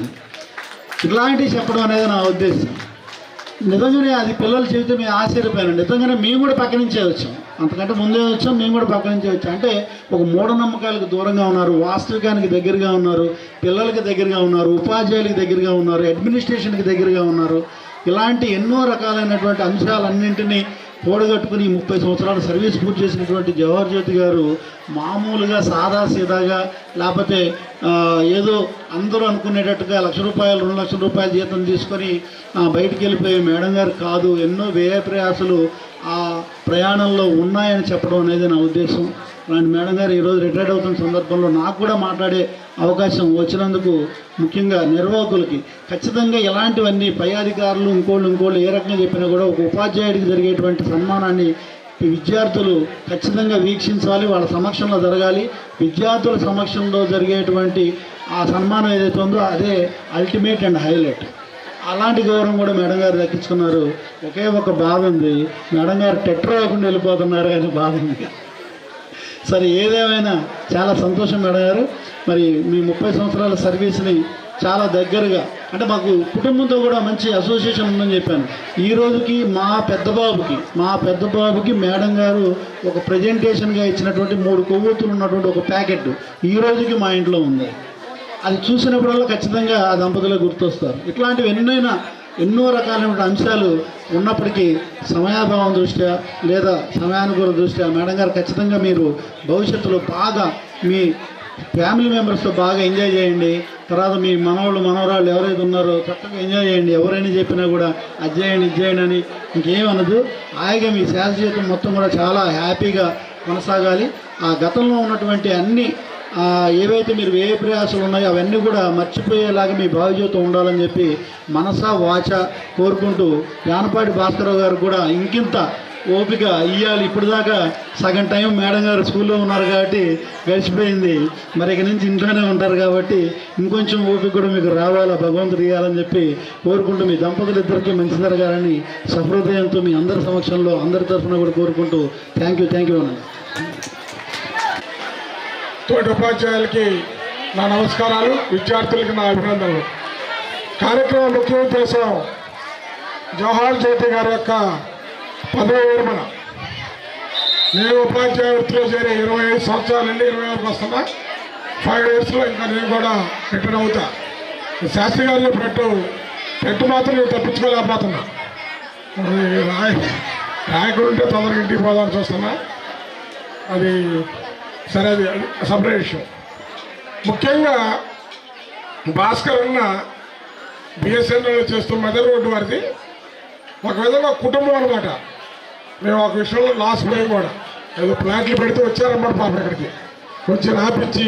ఇట్లాంటివి చెప్పడం అనేది నా ఉద్దేశం. నిజంగానే అది పిల్లలు చెబితే మేము ఆశ్చర్యపోయాను. నిజంగానే మేము కూడా పక్క నుంచే వచ్చాం, అంతకంటే ముందే వచ్చాం, మేము కూడా పక్క నుంచే వచ్చాం. అంటే ఒక మూఢనమ్మకాలకు దూరంగా ఉన్నారు, వాస్తవికానికి దగ్గరగా ఉన్నారు, పిల్లలకి దగ్గరగా ఉన్నారు, ఉపాధ్యాయులకి దగ్గరగా ఉన్నారు, అడ్మినిస్ట్రేషన్కి దగ్గరగా ఉన్నారు. ఇలాంటి ఎన్నో రకాలైనటువంటి అంశాలన్నింటినీ కూడగట్టుకుని 30 సంవత్సరాల సర్వీస్ పూర్తి చేసినటువంటి జవహర్ జ్యోతి గారు మామూలుగా సాదాసీదాగా లేకపోతే ఏదో అందరూ అనుకునేటట్టుగా ₹1,00,000 ₹2,00,000 జీతం తీసుకొని బయటికి వెళ్ళిపోయే మేడం గారు కాదు. ఎన్నో వ్యయ ప్రయాసాలు ఆ ప్రయాణంలో ఉన్నాయని చెప్పడం అనేది నా ఉద్దేశం. అలాంటి మేడం గారు ఈరోజు రిటైర్డ్ అవుతున్న సందర్భంలో నాకు కూడా మాట్లాడే అవకాశం వచ్చినందుకు ముఖ్యంగా నిర్వాహకులకి ఖచ్చితంగా ఇలాంటివన్నీ పై అధికారులు ఇంకోళ్ళు ఏ రకంగా చెప్పినా కూడా ఒక ఉపాధ్యాయుడికి జరిగేటువంటి సన్మానాన్ని విద్యార్థులు ఖచ్చితంగా వీక్షించాలి, వాళ్ళ సమక్షంలో జరగాలి. విద్యార్థుల సమక్షంలో జరిగేటువంటి ఆ సన్మానం ఏదైతే ఉందో అదే అల్టిమేట్ అండ్ హైలైట్. అలాంటి గౌరవం కూడా మేడం గారు దక్కించుకున్నారు. ఒకే ఒక బాధ ఉంది, మేడం గారు టెట్రో అవ్వకుండా వెళ్ళిపోతున్నారు అని బాధ ఉంది. సరే, ఏదేమైనా చాలా సంతోషం మేడం గారు. మరి మీ 30 సంవత్సరాల సర్వీస్ని చాలా దగ్గరగా అంటే మాకు కుటుంబంతో కూడా మంచి అసోసియేషన్ ఉందని చెప్పాను. ఈ రోజుకి మా పెద్ద బాబుకి మేడం గారు ఒక ప్రజెంటేషన్గా ఇచ్చినటువంటి 3 కొవ్వొత్తులు ఉన్నటువంటి ఒక ప్యాకెట్ ఈ రోజుకి మా ఇంట్లో ఉంది. అది చూసినప్పుడల్లా ఖచ్చితంగా ఆ దంపతులే గుర్తొస్తారు. ఇట్లాంటివి ఎన్నైనా ఎన్నో రకాలైన అంశాలు ఉన్నప్పటికీ సమయాభావం దృష్ట్యా లేదా సమయానుకూల దృష్ట్యా మేడం గారు ఖచ్చితంగా మీరు భవిష్యత్తులో బాగా మీ ఫ్యామిలీ మెంబర్స్తో బాగా ఎంజాయ్ చేయండి. తర్వాత మీ మనవాళ్ళు మనవరాళ్ళు ఎవరైతే ఉన్నారో చక్కగా ఎంజాయ్ చేయండి. ఎవరైనా చెప్పినా కూడా అది చేయండి ఇది చేయండి అని ఇంకేమనదు. హాయిగా మీ శాస్త్ర జీవితం మొత్తం కూడా చాలా హ్యాపీగా కొనసాగాలి. ఆ గతంలో ఉన్నటువంటి అన్ని ఏవైతే మీరు ఏ ప్రయాసాలు ఉన్నాయో అవన్నీ కూడా మర్చిపోయేలాగా మీ భావజీవితం ఉండాలని చెప్పి మనసా వాచ కోరుకుంటూ యానపాటి భాస్కరరావు గారు కూడా ఇంకింత ఓపిక ఇవ్వాలి. ఇప్పుడు దాకా సగం టైం మేడం గారు స్కూల్లో ఉన్నారు కాబట్టి గడిచిపోయింది. మరి ఇక నుంచి ఇంట్లోనే ఉంటారు కాబట్టి ఇంకొంచెం ఓపిక కూడా మీకు రావాలా, భగవంతుడు ఇవ్వాలని చెప్పి కోరుకుంటూ మీ దంపతులు ఇద్దరికీ మంచి జరగాలని సహృదయంతో మీ అందరి సమక్షంలో అందరి తరఫున కూడా కోరుకుంటూ థ్యాంక్ యూ అనండి. తోటి ఉపాధ్యాయులకి నా నమస్కారాలు, విద్యార్థులకి నా అభినందనలు. కార్యక్రమం ముఖ్య ఉద్దేశం జవహర్ జ్యోతి గారి యొక్క పదవి విరమణ. నేను ఉపాధ్యాయ వృత్తిలో చేరి 25 సంవత్సరాల నుండి 20 వరకు వస్తున్నా. 5 ఇయర్స్లో ఇంకా నేను కూడా రిటర్న్ అవుతా. శాస్త్రి గారు చెప్పినట్టు పెట్టు మాత్రం నేను తప్పించుకోలేకపోతున్నా. రాయకుడు ఉంటే తొందరగా ఇంటికి పోదామని చూస్తున్నా. అది సరే, అది సపరేట్ విషయం. ముఖ్యంగా భాస్కర్ అన్న బిఎస్ఎన్ఎల్ చేస్తూ మెదర్ రోడ్డు వారిది ఒక విధంగా కుటుంబం అనమాట. మేము ఒక విషయంలో లాస్ పోయి కూడా ఏదో ప్లాట్లు పెడితే వచ్చారన్నమాట పాప ఇక్కడికి కొంచెం ఆపించి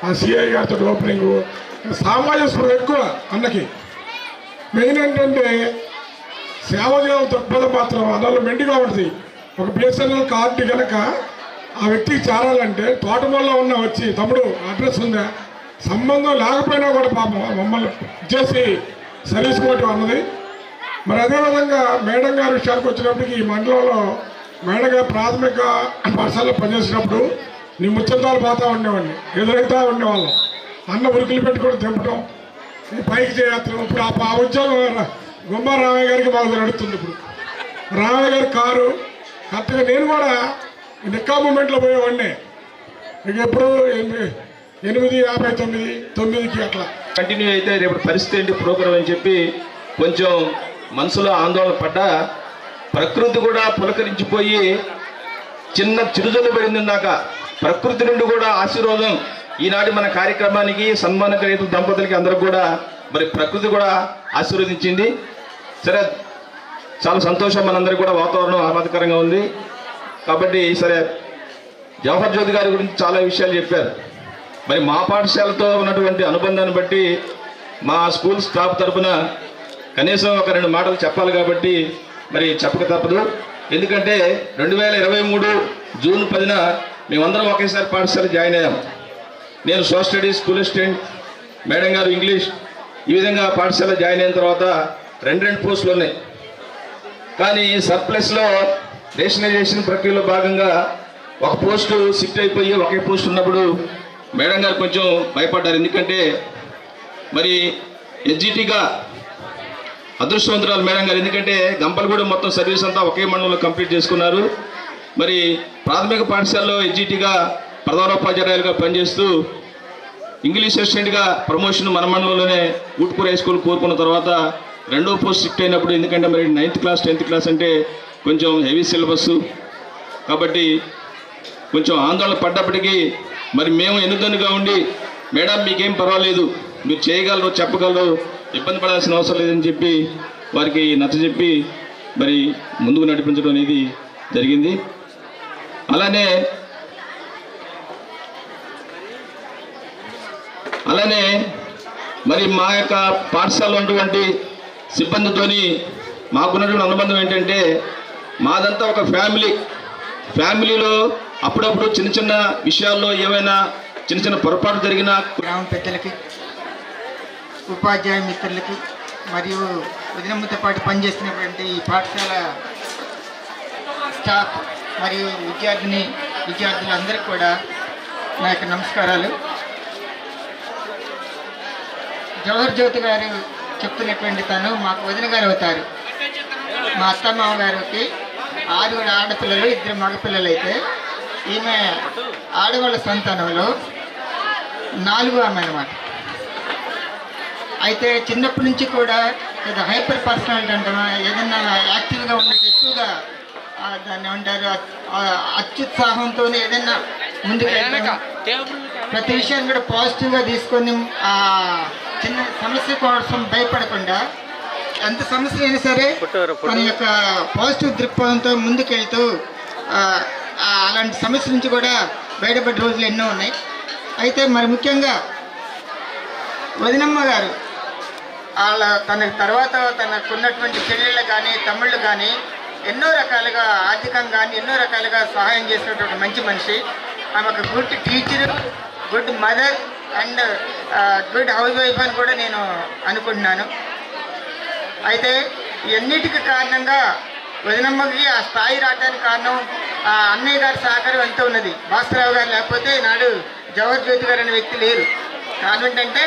ఆ సిఐ గారితో ఓపెనింగ్. సామాజిక స్పృహ ఎక్కువ అన్నకి. మెయిన్ ఏంటంటే సేవ చేయాలని దృక్పథం మాత్రం అన్నలో మెండుగా ఉంటుంది. ఒక బిఎస్ఎన్ఎల్ కార్డు కనుక ఆ వ్యక్తికి చేరాలంటే తోటమల్లో ఉన్న వచ్చి తమ్ముడు అడ్రస్ ఉందా, సంబంధం లేకపోయినా కూడా పాపం మమ్మల్ని చేసి సర్వీస్ కోవటం అన్నది. మరి అదేవిధంగా మేడం గారి విషయానికి వచ్చినప్పటికీ ఈ మండలంలో మేడం గారు ప్రాథమిక పాఠశాలలో పనిచేసినప్పుడు నీ ముచ్చంతాలు పోతూ ఉండేవాడిని, ఎదురైతే ఉండేవాళ్ళం. అన్న ఉరుకులు పెట్టుకొని తెంపటం, ఈ పైకి చేయత్రం. ఇప్పుడు ఆ ఉద్యోగం గుమ్మా రామయ్య గారికి మాకు నడుస్తుంది. ఇప్పుడు రామయ్య గారి కారు కరెక్ట్గా నేను కూడా నిక్కా మూమెంట్లో పోయేవాడిని. ఇక ఎప్పుడు 8:59 అట్లా కంటిన్యూ అయితే రేపు పరిస్థితి ఏంటి ప్రోగ్రాం అని చెప్పి కొంచెం మనసులో ఆందోళన పడ్డా, ప్రకృతి కూడా పులకరించిపోయి చిన్న చిరుజల్లు పడింది. దాకా ప్రకృతి నుండి కూడా ఆశీర్వాదం ఈనాటి మన కార్యక్రమానికి సన్మాన గ్రహీత దంపతులకి అందరూ కూడా మరి ప్రకృతి కూడా ఆశీర్వదించింది. సరే, చాలా సంతోషం. మనందరికీ కూడా వాతావరణం ఆహ్లాదకరంగా ఉంది కాబట్టి సరే, జవహర్ జ్యోతి గారి గురించి చాలా విషయాలు చెప్పారు. మరి మా పాఠశాలతో ఉన్నటువంటి అనుబంధాన్ని బట్టి మా స్కూల్ స్టాఫ్ తరఫున కనీసం ఒక 2 మాటలు చెప్పాలి కాబట్టి మరి చెప్పక తప్పదు. ఎందుకంటే 2023 జూన్ 10న మేమందరం ఒకేసారి పాఠశాల జాయిన్ అయ్యాం. నేను social studies school assistant, madam గారు ఇంగ్లీష్. ఈ విధంగా పాఠశాల జాయిన్ అయిన తర్వాత 2 పోస్టులు ఉన్నాయి. కానీ సర్ప్లస్లో రేషనలైజేషన్ ప్రక్రియలో భాగంగా ఒక పోస్టు షిఫ్ట్ అయిపోయి ఒకే పోస్ట్ ఉన్నప్పుడు మేడం గారు కొంచెం భయపడ్డారు. ఎందుకంటే మరి ఎస్జిటిగా అదృష్టవంతురాలు మేడం గారు. ఎందుకంటే గంపలగూడెం మొత్తం సర్వీస్ అంతా ఒకే మండలంలో కంప్లీట్ చేసుకున్నారు. మరి ప్రాథమిక పాఠశాలలో ఎస్జిటిగా ప్రధానోపాధ్యాయులుగా పనిచేస్తూ ఇంగ్లీష్ అసిస్టెంట్గా ప్రమోషన్ మన మండలంలోనే ఊట్కూరు హై స్కూల్ కోరుకున్న తర్వాత 2వ పోస్ట్ షిఫ్ట్ అయినప్పుడు, ఎందుకంటే మరి 9th క్లాస్ 10th క్లాస్ అంటే కొంచెం హెవీ సిలబస్ కాబట్టి కొంచెం ఆందోళన పడ్డప్పటికీ మరి మేము ఎన్నుదన్నుగా ఉండి, మేడం మీకేం పర్వాలేదు, మీరు చేయగలరు, చెప్పగలరు, ఇబ్బంది పడాల్సిన అవసరం లేదని చెప్పి వారికి నచ్చజెప్పి మరి ముందుకు నడిపించడం అనేది జరిగింది. అలానే మరి మా యొక్క పాఠశాలలో ఉన్నటువంటి సిబ్బందితోని మాకున్నటువంటి అనుబంధం ఏంటంటే మాదంతా ఒక ఫ్యామిలీలో అప్పుడప్పుడు చిన్న చిన్న విషయాల్లో ఏమైనా చిన్న చిన్న పొరపాటు జరిగినా గ్రామ పెద్దలకి, ఉపాధ్యాయ మిత్రులకి మరియు వదినమ్మతో పాటు పనిచేస్తున్నటువంటి ఈ పాఠశాల స్టాఫ్ మరియు విద్యార్థులందరికీ కూడా నా యొక్క నమస్కారాలు. జవహర్ జ్యోతి గారు చెప్తున్నటువంటి తను మాకు వదిన గారు అవుతారు. మా అత్తమ్మ గారికి 6 ఆడపిల్లలు, 2 మగపిల్లలు అయితే ఈమె ఆడవాళ్ళ సంతానంలో 4వ ఆమె అన్నమాట. అయితే చిన్నప్పటి నుంచి కూడా లేదా హైపర్ పర్సనాలిటీ అంటామా, ఏదన్నా యాక్టివ్గా ఉండేది ఎక్కువగా దాన్ని ఏమంటారు అత్యుత్సాహంతో ఏదైనా ముందుకు ప్రతి విషయాన్ని కూడా పాజిటివ్గా తీసుకొని ఆ చిన్న సమస్య కోసం భయపడకుండా ఎంత సమస్య అయినా సరే మన యొక్క పాజిటివ్ దృక్పథంతో ముందుకెళ్తూ అలాంటి సమస్య నుంచి కూడా బయటపడే రోజులు ఎన్నో ఉన్నాయి. అయితే మరి ముఖ్యంగా వదినమ్మ గారు తన తర్వాత తనకున్నటువంటి చెల్లెళ్ళు కానీ తమ్ముళ్ళు కానీ ఎన్నో రకాలుగా ఆర్థికంగా కానీ ఎన్నో రకాలుగా సహాయం చేసినటువంటి మంచి మనిషి. ఆమె ఒక good teacher, good mother and good house wife అని కూడా నేను అనుకుంటున్నాను. అయితే ఇవన్నిటికి కారణంగా వదినమ్మకి ఆ స్థాయి రావడానికి కారణం ఆ అన్నయ్య గారి సహకారం ఎంతో ఉన్నది. భాస్కరరావు గారు లేకపోతే నాడు జవహర్ జ్యోతి గారు అనే వ్యక్తి లేరు. కారణం ఏంటంటే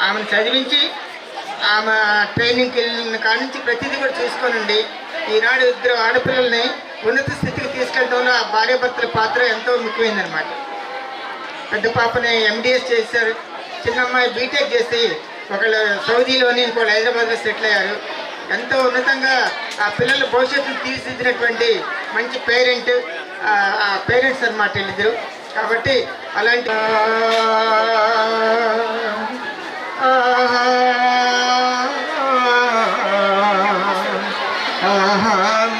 ఆమెను చదివించి ఆమె ట్రైనింగ్కి వెళ్ళిన కాడ నుంచి ప్రతిదీ కూడా చూసుకొని ఉండి ఈనాడు ఇద్దరు ఆడపిల్లల్ని ఉన్నత స్థితికి తీసుకెళ్ళడంలో ఆ భార్యాభర్తల పాత్ర ఎంతో ముఖ్యమైనదన్నమాట. పెద్ద పాపని ఎండిఎస్ చేశారు, చిన్న అమ్మాయి బీటెక్ చేసి ఒకళ్ళు సౌదీలోని ఇంకోళ్ళు హైదరాబాద్లో సెటిల్ అయ్యారు. ఎంతో ఉన్నతంగా ఆ పిల్లల భవిష్యత్తును తీర్చిదిద్దినటువంటి మంచి పేరెంట్స్ అన్నమాట వీళ్ళిద్దరు. కాబట్టి అలాంటి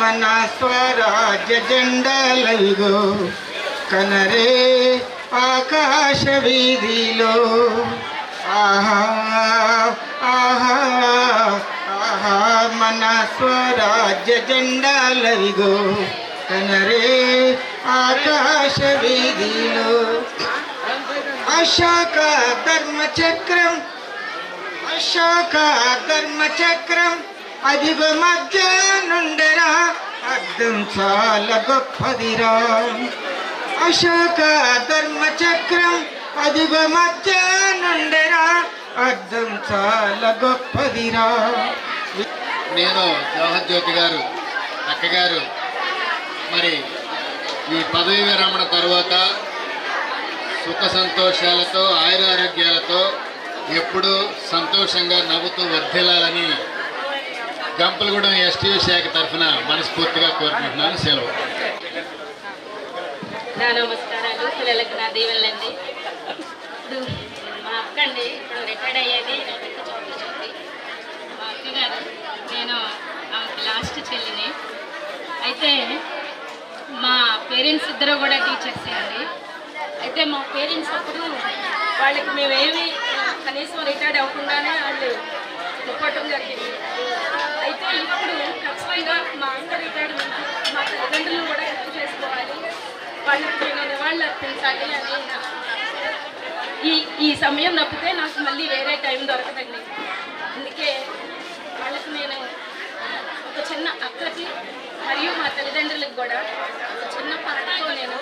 మన స్వరాజ్య జెండాలైగో కనరే ఆకాశ వీధిలో ఆహా ఆహా ఆహా మన స్వరాజ్య జెండాలైగో కనరే ఆకాశ వీధిలో అశోక ధర్మచక్రం అదిగో మధ్య నుండరా అర్థం చాలా గొప్పదిరా. అశోక ధర్మచక్రం అదిగో మధ్య నుండరా అర్థం చాలా గొప్పదిరా. నేను జవహర్ జ్యోతి గారు అక్కగారు మరి ఈ పదవి విరమణ తర్వాత సుఖ సంతోషాలతో ఆయురారోగ్యాలతో ఎప్పుడూ సంతోషంగా నవ్వుతూ వర్ధిల్లాలని గంపలగూడెం ఎస్టీయూ శాఖ తరఫున మనస్ఫూర్తిగా కోరుకుంటున్నాను. సెలవు. నా నమస్కారాలు, పిల్లలకు నా దీవెనలండి. ఇప్పుడు మా అక్క అండి, ఇప్పుడు రిటైర్డ్ అయ్యేది మా అక్కగారు. నేను ఆమెకు లాస్ట్ చెల్లిని. అయితే మా పేరెంట్స్ ఇద్దరు కూడా టీచర్సే అండి. అయితే మా పేరెంట్స్ అప్పుడు వాళ్ళకి మేమేమి కనీసం రిటైర్డ్ అవ్వకుండానే వాళ్ళు ముప్పటం జరిగింది. అయితే ఇప్పుడు ఖచ్చితంగా మా అక్క రిటైర్మెంట్ మా తల్లిదండ్రులను కూడా గుర్తు చేసుకోవాలి, వాళ్ళకి నేను వాళ్ళు అర్పించాలి అని ఈ సమయం తప్పితే నాకు మళ్ళీ వేరే టైం దొరకదండి. అందుకే వాళ్ళకి నేను ఒక చిన్న అక్కకి మరియు మా తల్లిదండ్రులకు కూడా ఒక చిన్న పాటతో నేను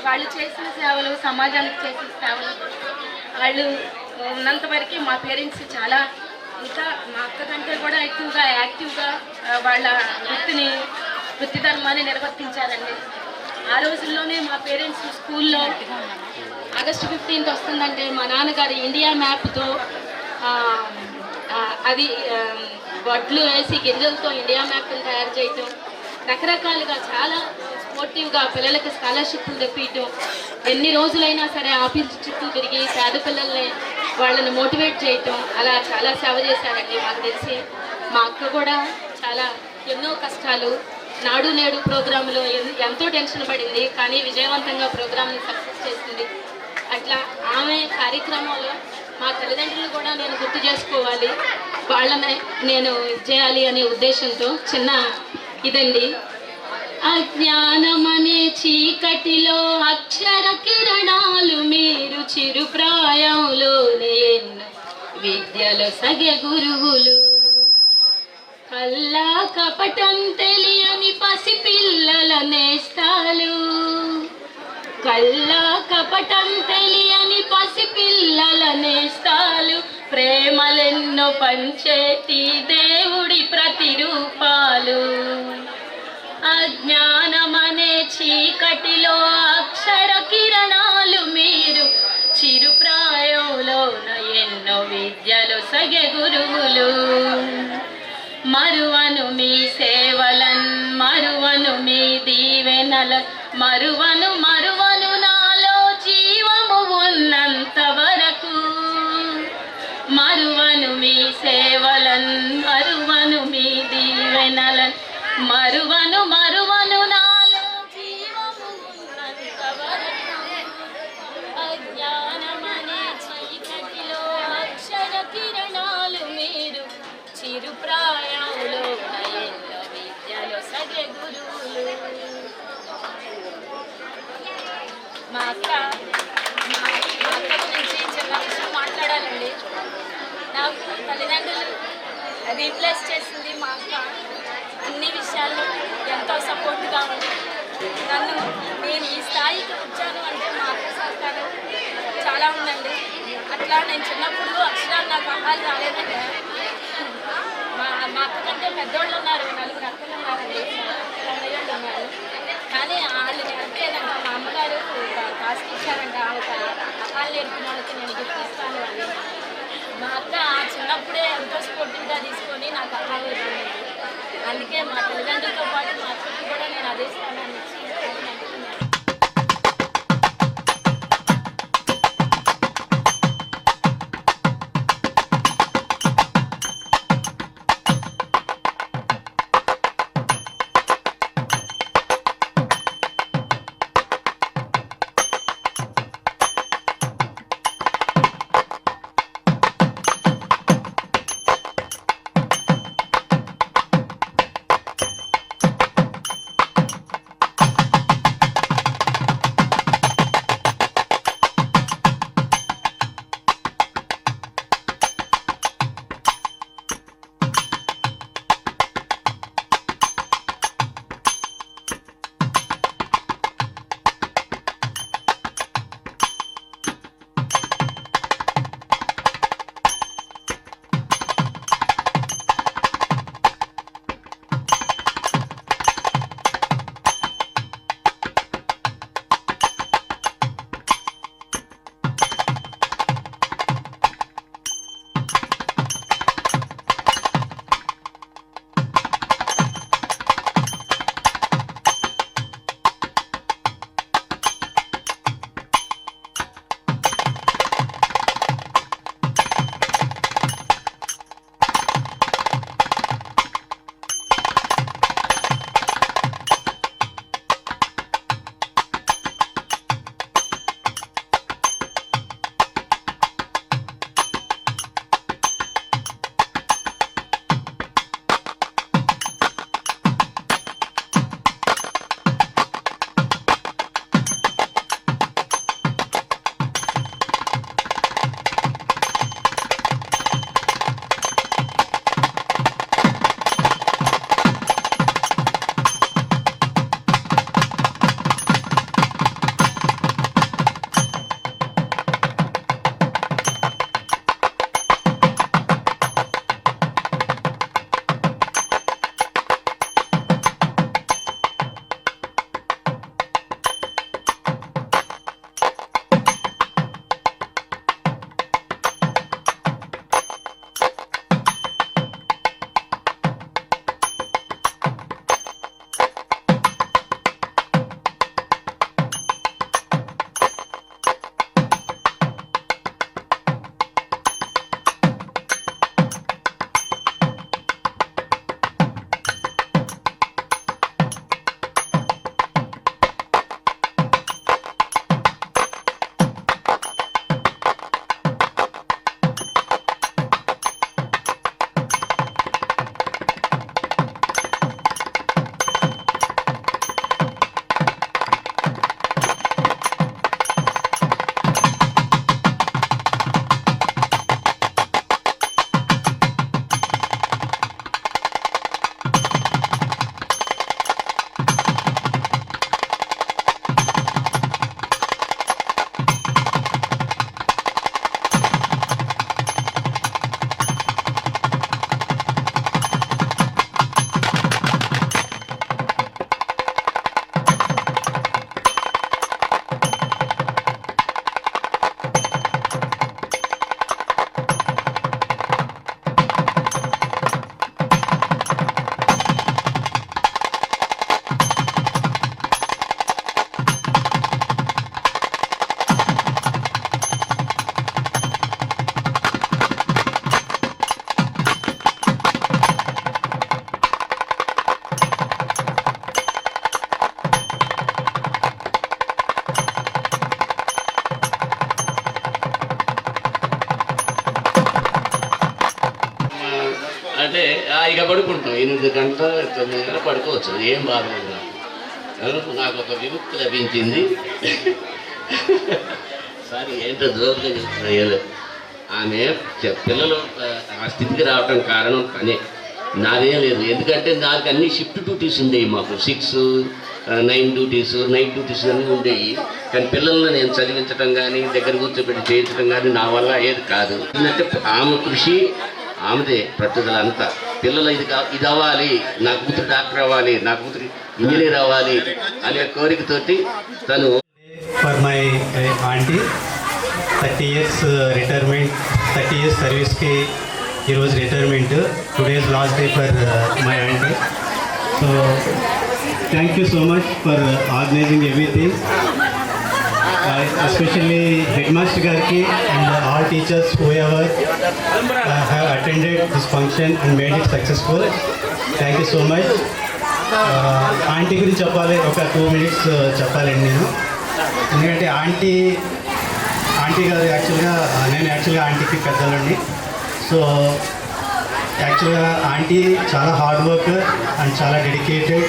వాళ్ళు చేసిన సేవలు, సమాజానికి చేసిన సేవలు, వాళ్ళు ఉన్నంత వరకు మా పేరెంట్స్ చాలా ఇంకా మా అక్క కంటే కూడా ఎక్కువగా యాక్టివ్గా వాళ్ళ వృత్తి ధర్మాన్ని నిర్వర్తించారండి. ఆ రోజుల్లోనే మా పేరెంట్స్ స్కూల్లో ఆగస్టు 15th వస్తుందంటే మా నాన్నగారు ఇండియా మ్యాప్తో అది వడ్లు వేసి గింజలతో ఇండియా మ్యాప్ని తయారు చేయటం, రకరకాలుగా చాలా స్పోర్టివ్గా పిల్లలకి స్కాలర్షిప్లు తెప్పించడం, ఎన్ని రోజులైనా సరే ఆఫీస్ చుట్టూ తిరిగి పేద పిల్లల్ని వాళ్ళని మోటివేట్ చేయటం, అలా చాలా సేవ చేశారండి. మాకు తెలిసి మా అక్క కూడా చాలా ఎన్నో కష్టాలు, నాడు నేడు ప్రోగ్రాంలో ఎంతో టెన్షన్ పడింది, కానీ విజయవంతంగా ప్రోగ్రాంని సక్సెస్ చేసింది. అట్లా ఆమె కార్యక్రమంలో మా తల్లిదండ్రులు కూడా నేను గుర్తు చేసుకోవాలి, వాళ్ళని నేను చేయాలి అనే ఉద్దేశంతో చిన్న ఇదండి. అజ్ఞానమనే చీకటిలో అక్షర కిరణాలు మీరు చిరుప్రాయంలోనే ఎన్నో విద్యలో సగె గురువులు, కల్లా కపటం తెలియని పసిపిల్లల నేస్తాలు, కల్లా కపటం తెలియని పసిపిల్లల నేస్తాలు, ప్రేమలెన్నో పంచేటి దేవుడి ప్రతిరూపాలు. అజ్ఞానమనే చీకటిలో అక్షర కిరణాలు మీరు చిరుప్రాయంలోన ఎన్నో విద్యలు సగె గురువులు. మరువను మీ సేవలన్, మరువను మీ దీవెనల, మరువను మరువను నాలో జీవము ఉన్నంత వరకు. మరువను మీ సేవలన్, మరువను మీ దీవెనలన్, మరువను మరువను నాలో జీవము ఉన్నంత వరకు. అజ్ఞానమనే చీకటిలో అక్షర కిరణాలు మీరు, చిరు ప్రాయంలో ఎన్నో విద్యలో సగే గురువులు. మా అక్క గురించి చిన్న విషయం మాట్లాడాలండి. నాకు తల్లిదండ్రులు రీప్లేస్ చేసింది మా అక్క. అన్ని విషయాల్లో ఎంతో సపోర్ట్గా ఉంది. నన్ను నేను ఈ స్థాయికి వచ్చాను అంటే మా అక్క సహకారం చాలా ఉందండి. అట్లా నేను చిన్నప్పుడు అక్షరాలు నాకు అమ్మాయిలు రాలేదండి. మా అక్క కంటే పెద్దోళ్ళు ఉన్నారు, 4 అక్కలు ఉన్నారండి, అన్నయ్యోళ్ళు ఉన్నారు. కానీ వాళ్ళు నేర్పేదంట. మా అమ్మగారు టాస్క్ ఇచ్చారంట, అమ్మాయిలు నేర్పిన వాళ్ళకి నేను గిఫ్ట్ ఇస్తాను అని. మా అక్క చిన్నప్పుడే ఎంతో స్పోర్టివ్గా తీసుకొని నాకు అమ్మాయి వచ్చింది. అందుకే మా తల్లిదండ్రులతో పాటు మా అక్కకి కూడా నేను అదే స్థానాన్ని ఇచ్చి హాయిగా పడుకుంటాం. 8 గంటలు 9 గంటలు పడుకోవచ్చు, ఏం బాధలేదు నాకు ఒక విముక్తి లభించింది. సారీ ఏంటో జోరుగా చెప్తున్నా. ఆమె పిల్లలు ఆ స్థితికి రావడం కారణం కానీ నాదేం లేదు. ఎందుకంటే నాకు అన్ని షిఫ్ట్ డ్యూటీస్ ఉండేవి, మాకు 6, 9 డ్యూటీస్, నైట్ డ్యూటీస్ అన్నీ ఉండేవి. కానీ పిల్లల్ని నేను చదివించడం కానీ దగ్గర కూర్చోబెట్టి చేయించడం కానీ నా వల్ల ఏది కాదు. ఎందుకంటే ఆమె కృషి ఆమెదే, పట్టుదల అంతా. పిల్లలు ఇది అవ్వాలి, నా కూతురు డాక్టర్ అవ్వాలి, నా కూతురు ఇంజనీర్ అవ్వాలి అనే కోరికతోటి తను. For my aunty 30 years retirement, 30 years సర్వీస్కి ఈరోజు retirement. Today's last day for my aunty. So thank you so much for organising everything, especially head master గారికి and all teachers who ever have attended this function and made it successful. Thank you so much. Aunty గురించి చెప్పాలి, ఒక 2 minutes చెప్పాలండి నేను. ఎందుకంటే aunty గారు నేను యాక్చువల్గా ఆంటీకి పెద్దలండి. సో యాక్చువల్గా ఆంటీ చాలా హార్డ్ వర్కర్ అండ్ చాలా డెడికేటెడ్,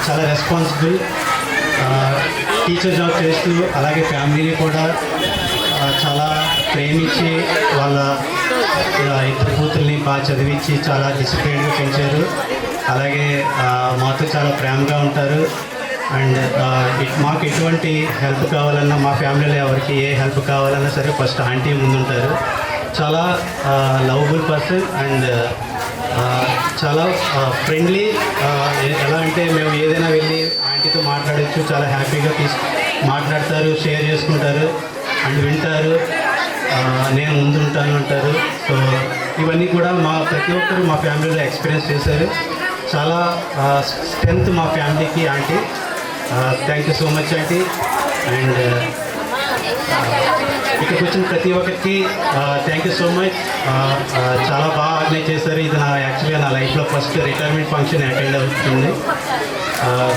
చాలా రెస్పాన్సిబుల్, టీచర్ జాబ్ చేస్తూ అలాగే ఫ్యామిలీని కూడా చాలా ప్రేమించి వాళ్ళ 2 కూతుర్ని బాగా చదివించి చాలా డిసిప్లిన్గా పెంచారు. అలాగే మాతో చాలా ప్రేమగా ఉంటారు. అండ్ మాకు ఎటువంటి హెల్ప్ కావాలన్నా, మా ఫ్యామిలీలో ఎవరికి ఏ హెల్ప్ కావాలన్నా సరే ఫస్ట్ ఆంటీ ముందుంటారు. చాలా లవబుల్ పర్సన్ అండ్ చాలా ఫ్రెండ్లీ. ఎలా అంటే మేము ఏదైనా వెళ్ళి ఆంటీతో మాట్లాడచ్చు, చాలా హ్యాపీగా మాట్లాడతారు, షేర్ చేసుకుంటారు అండ్ వింటారు, నేను ముందుంటాను అంటారు. సో ఇవన్నీ కూడా ప్రతి ఒక్కరు మా ఫ్యామిలీలో ఎక్స్పీరియన్స్ చేశారు. చాలా స్ట్రెంత్ మా ఫ్యామిలీకి aunty. Thank you so much aunty. And ఇక్కడికి వచ్చిన ప్రతి ఒక్కరికి థ్యాంక్ యూ సో మచ్. చాలా బాగా ఆర్గనైజ్ చేశారు. ఇది యాక్చువల్గా నా లైఫ్లో ఫస్ట్ రిటైర్మెంట్ ఫంక్షన్ అటెండ్ అవుతుంది.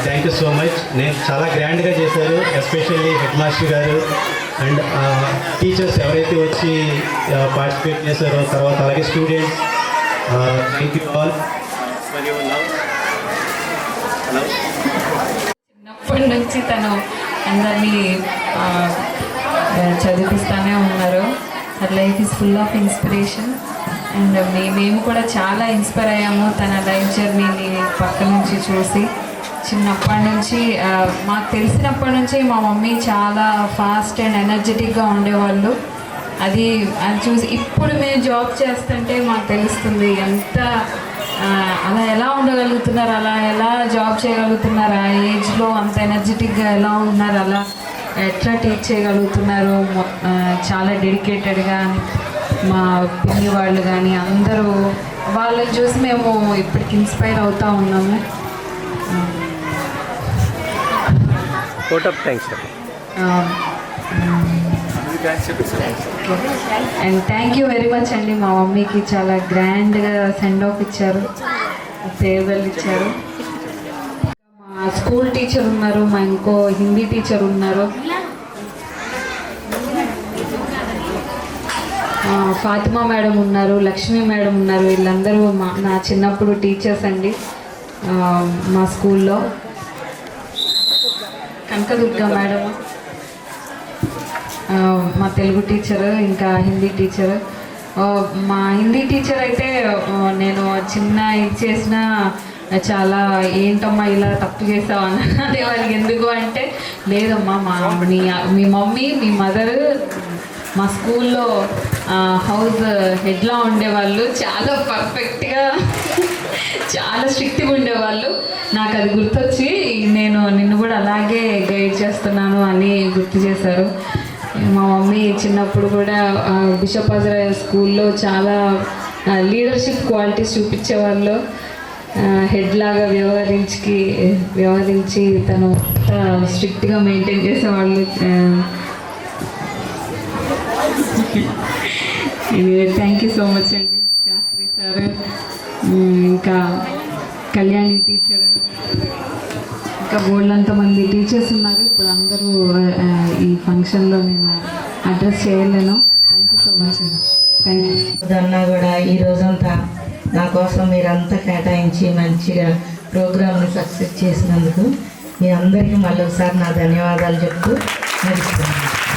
Thank you so much. నేను చాలా గ్రాండ్గా చేశారు, ఎస్పెషల్లీ హెడ్ మాస్టర్ గారు అండ్ టీచర్స్ ఎవరైతే వచ్చి పార్టిసిపేట్ చేశారో, తర్వాత అలాగే స్టూడెంట్స్. Thank you all. చిన్నప్పటి నుంచి తను అందరినీ చదివిస్తూనే ఉన్నారు. Her life is full of inspiration and మేము కూడా చాలా ఇన్స్పైర్ అయ్యాము తన లైఫ్ జర్నీని పక్క నుంచి చూసి. చిన్నప్పటి నుంచి మాకు తెలిసినప్పటి నుంచి మా మమ్మీ చాలా ఫాస్ట్ అండ్ ఎనర్జెటిక్గా ఉండేవాళ్ళు. అది చూసి ఇప్పుడు మేము జాబ్ చేస్తుంటే మాకు తెలుస్తుంది ఎంత అలా ఎలా ఉండగలుగుతున్నారు, అలా ఎలా జాబ్ చేయగలుగుతున్నారు, ఆ ఏజ్లో అంత ఎనర్జెటిక్గా ఎలా ఉన్నారు, అలా ఎట్లా టీచ్ చేయగలుగుతున్నారు. చాలా డెడికేటెడ్గా మా పిన్ని వాళ్ళు కానీ అందరూ వాళ్ళని చూసి మేము ఇప్పటికి ఇన్స్పైర్ అవుతూ ఉన్నాము. And thank you very much అండి. మా మమ్మీకి చాలా గ్రాండ్గా సెండ్ ఆఫ్ ఇచ్చారు, ఫేర్వెల్ ఇచ్చారు. మా స్కూల్ టీచర్ ఉన్నారు, మా ఇంకో హిందీ టీచర్ ఉన్నారు, ఫాతిమా మేడం ఉన్నారు, లక్ష్మీ మేడం ఉన్నారు. వీళ్ళందరూ నా చిన్నప్పుడు టీచర్స్ అండి మా స్కూల్లో. కనకదుర్గ మేడం మా తెలుగు టీచరు, ఇంకా హిందీ టీచరు. మా హిందీ టీచర్ అయితే నేను చిన్న ఇది చేసినా చాలా ఏంటమ్మా ఇలా తప్పు చేసావు అదే వాళ్ళకి. ఎందుకు అంటే లేదమ్మా మీ మమ్మీ మీ మదరు మా స్కూల్లో హౌస్ హెడ్లా ఉండేవాళ్ళు, చాలా పర్ఫెక్ట్గా చాలా స్ట్రిక్ట్గా ఉండేవాళ్ళు. నాకు అది గుర్తొచ్చి నేను నిన్ను కూడా అలాగే గైడ్ చేస్తున్నాను అని గుర్తు చేశారు. మా మమ్మీ చిన్నప్పుడు కూడా బిషప్ హజారా స్కూల్లో చాలా లీడర్షిప్ క్వాలిటీస్ చూపించేవాళ్ళు. హెడ్ లాగా వ్యవహరించి తను స్ట్రిక్ట్గా మెయింటైన్ చేసేవాళ్ళు. థ్యాంక్ యూ సో మచ్ అండి శాస్త్రి సార్, ఇంకా కళ్యాణి టీచర్, ఇంకా బోల్డంత మంది టీచర్స్ ఉన్నారు. ఇప్పుడు అందరూ ఈ ఫంక్షన్లో నేను అడ్రస్ చేయలేను. థ్యాంక్ యూ సో మచ్ అండి. Thank you. అన్నా కూడా ఈ రోజంతా నా కోసం మీరంతా కేటాయించి మంచిగా ప్రోగ్రామ్ని సక్సెస్ చేసినందుకు మీ అందరికీ మళ్ళీ ఒకసారి నా ధన్యవాదాలు చెప్తూ నడుస్తున్నాను.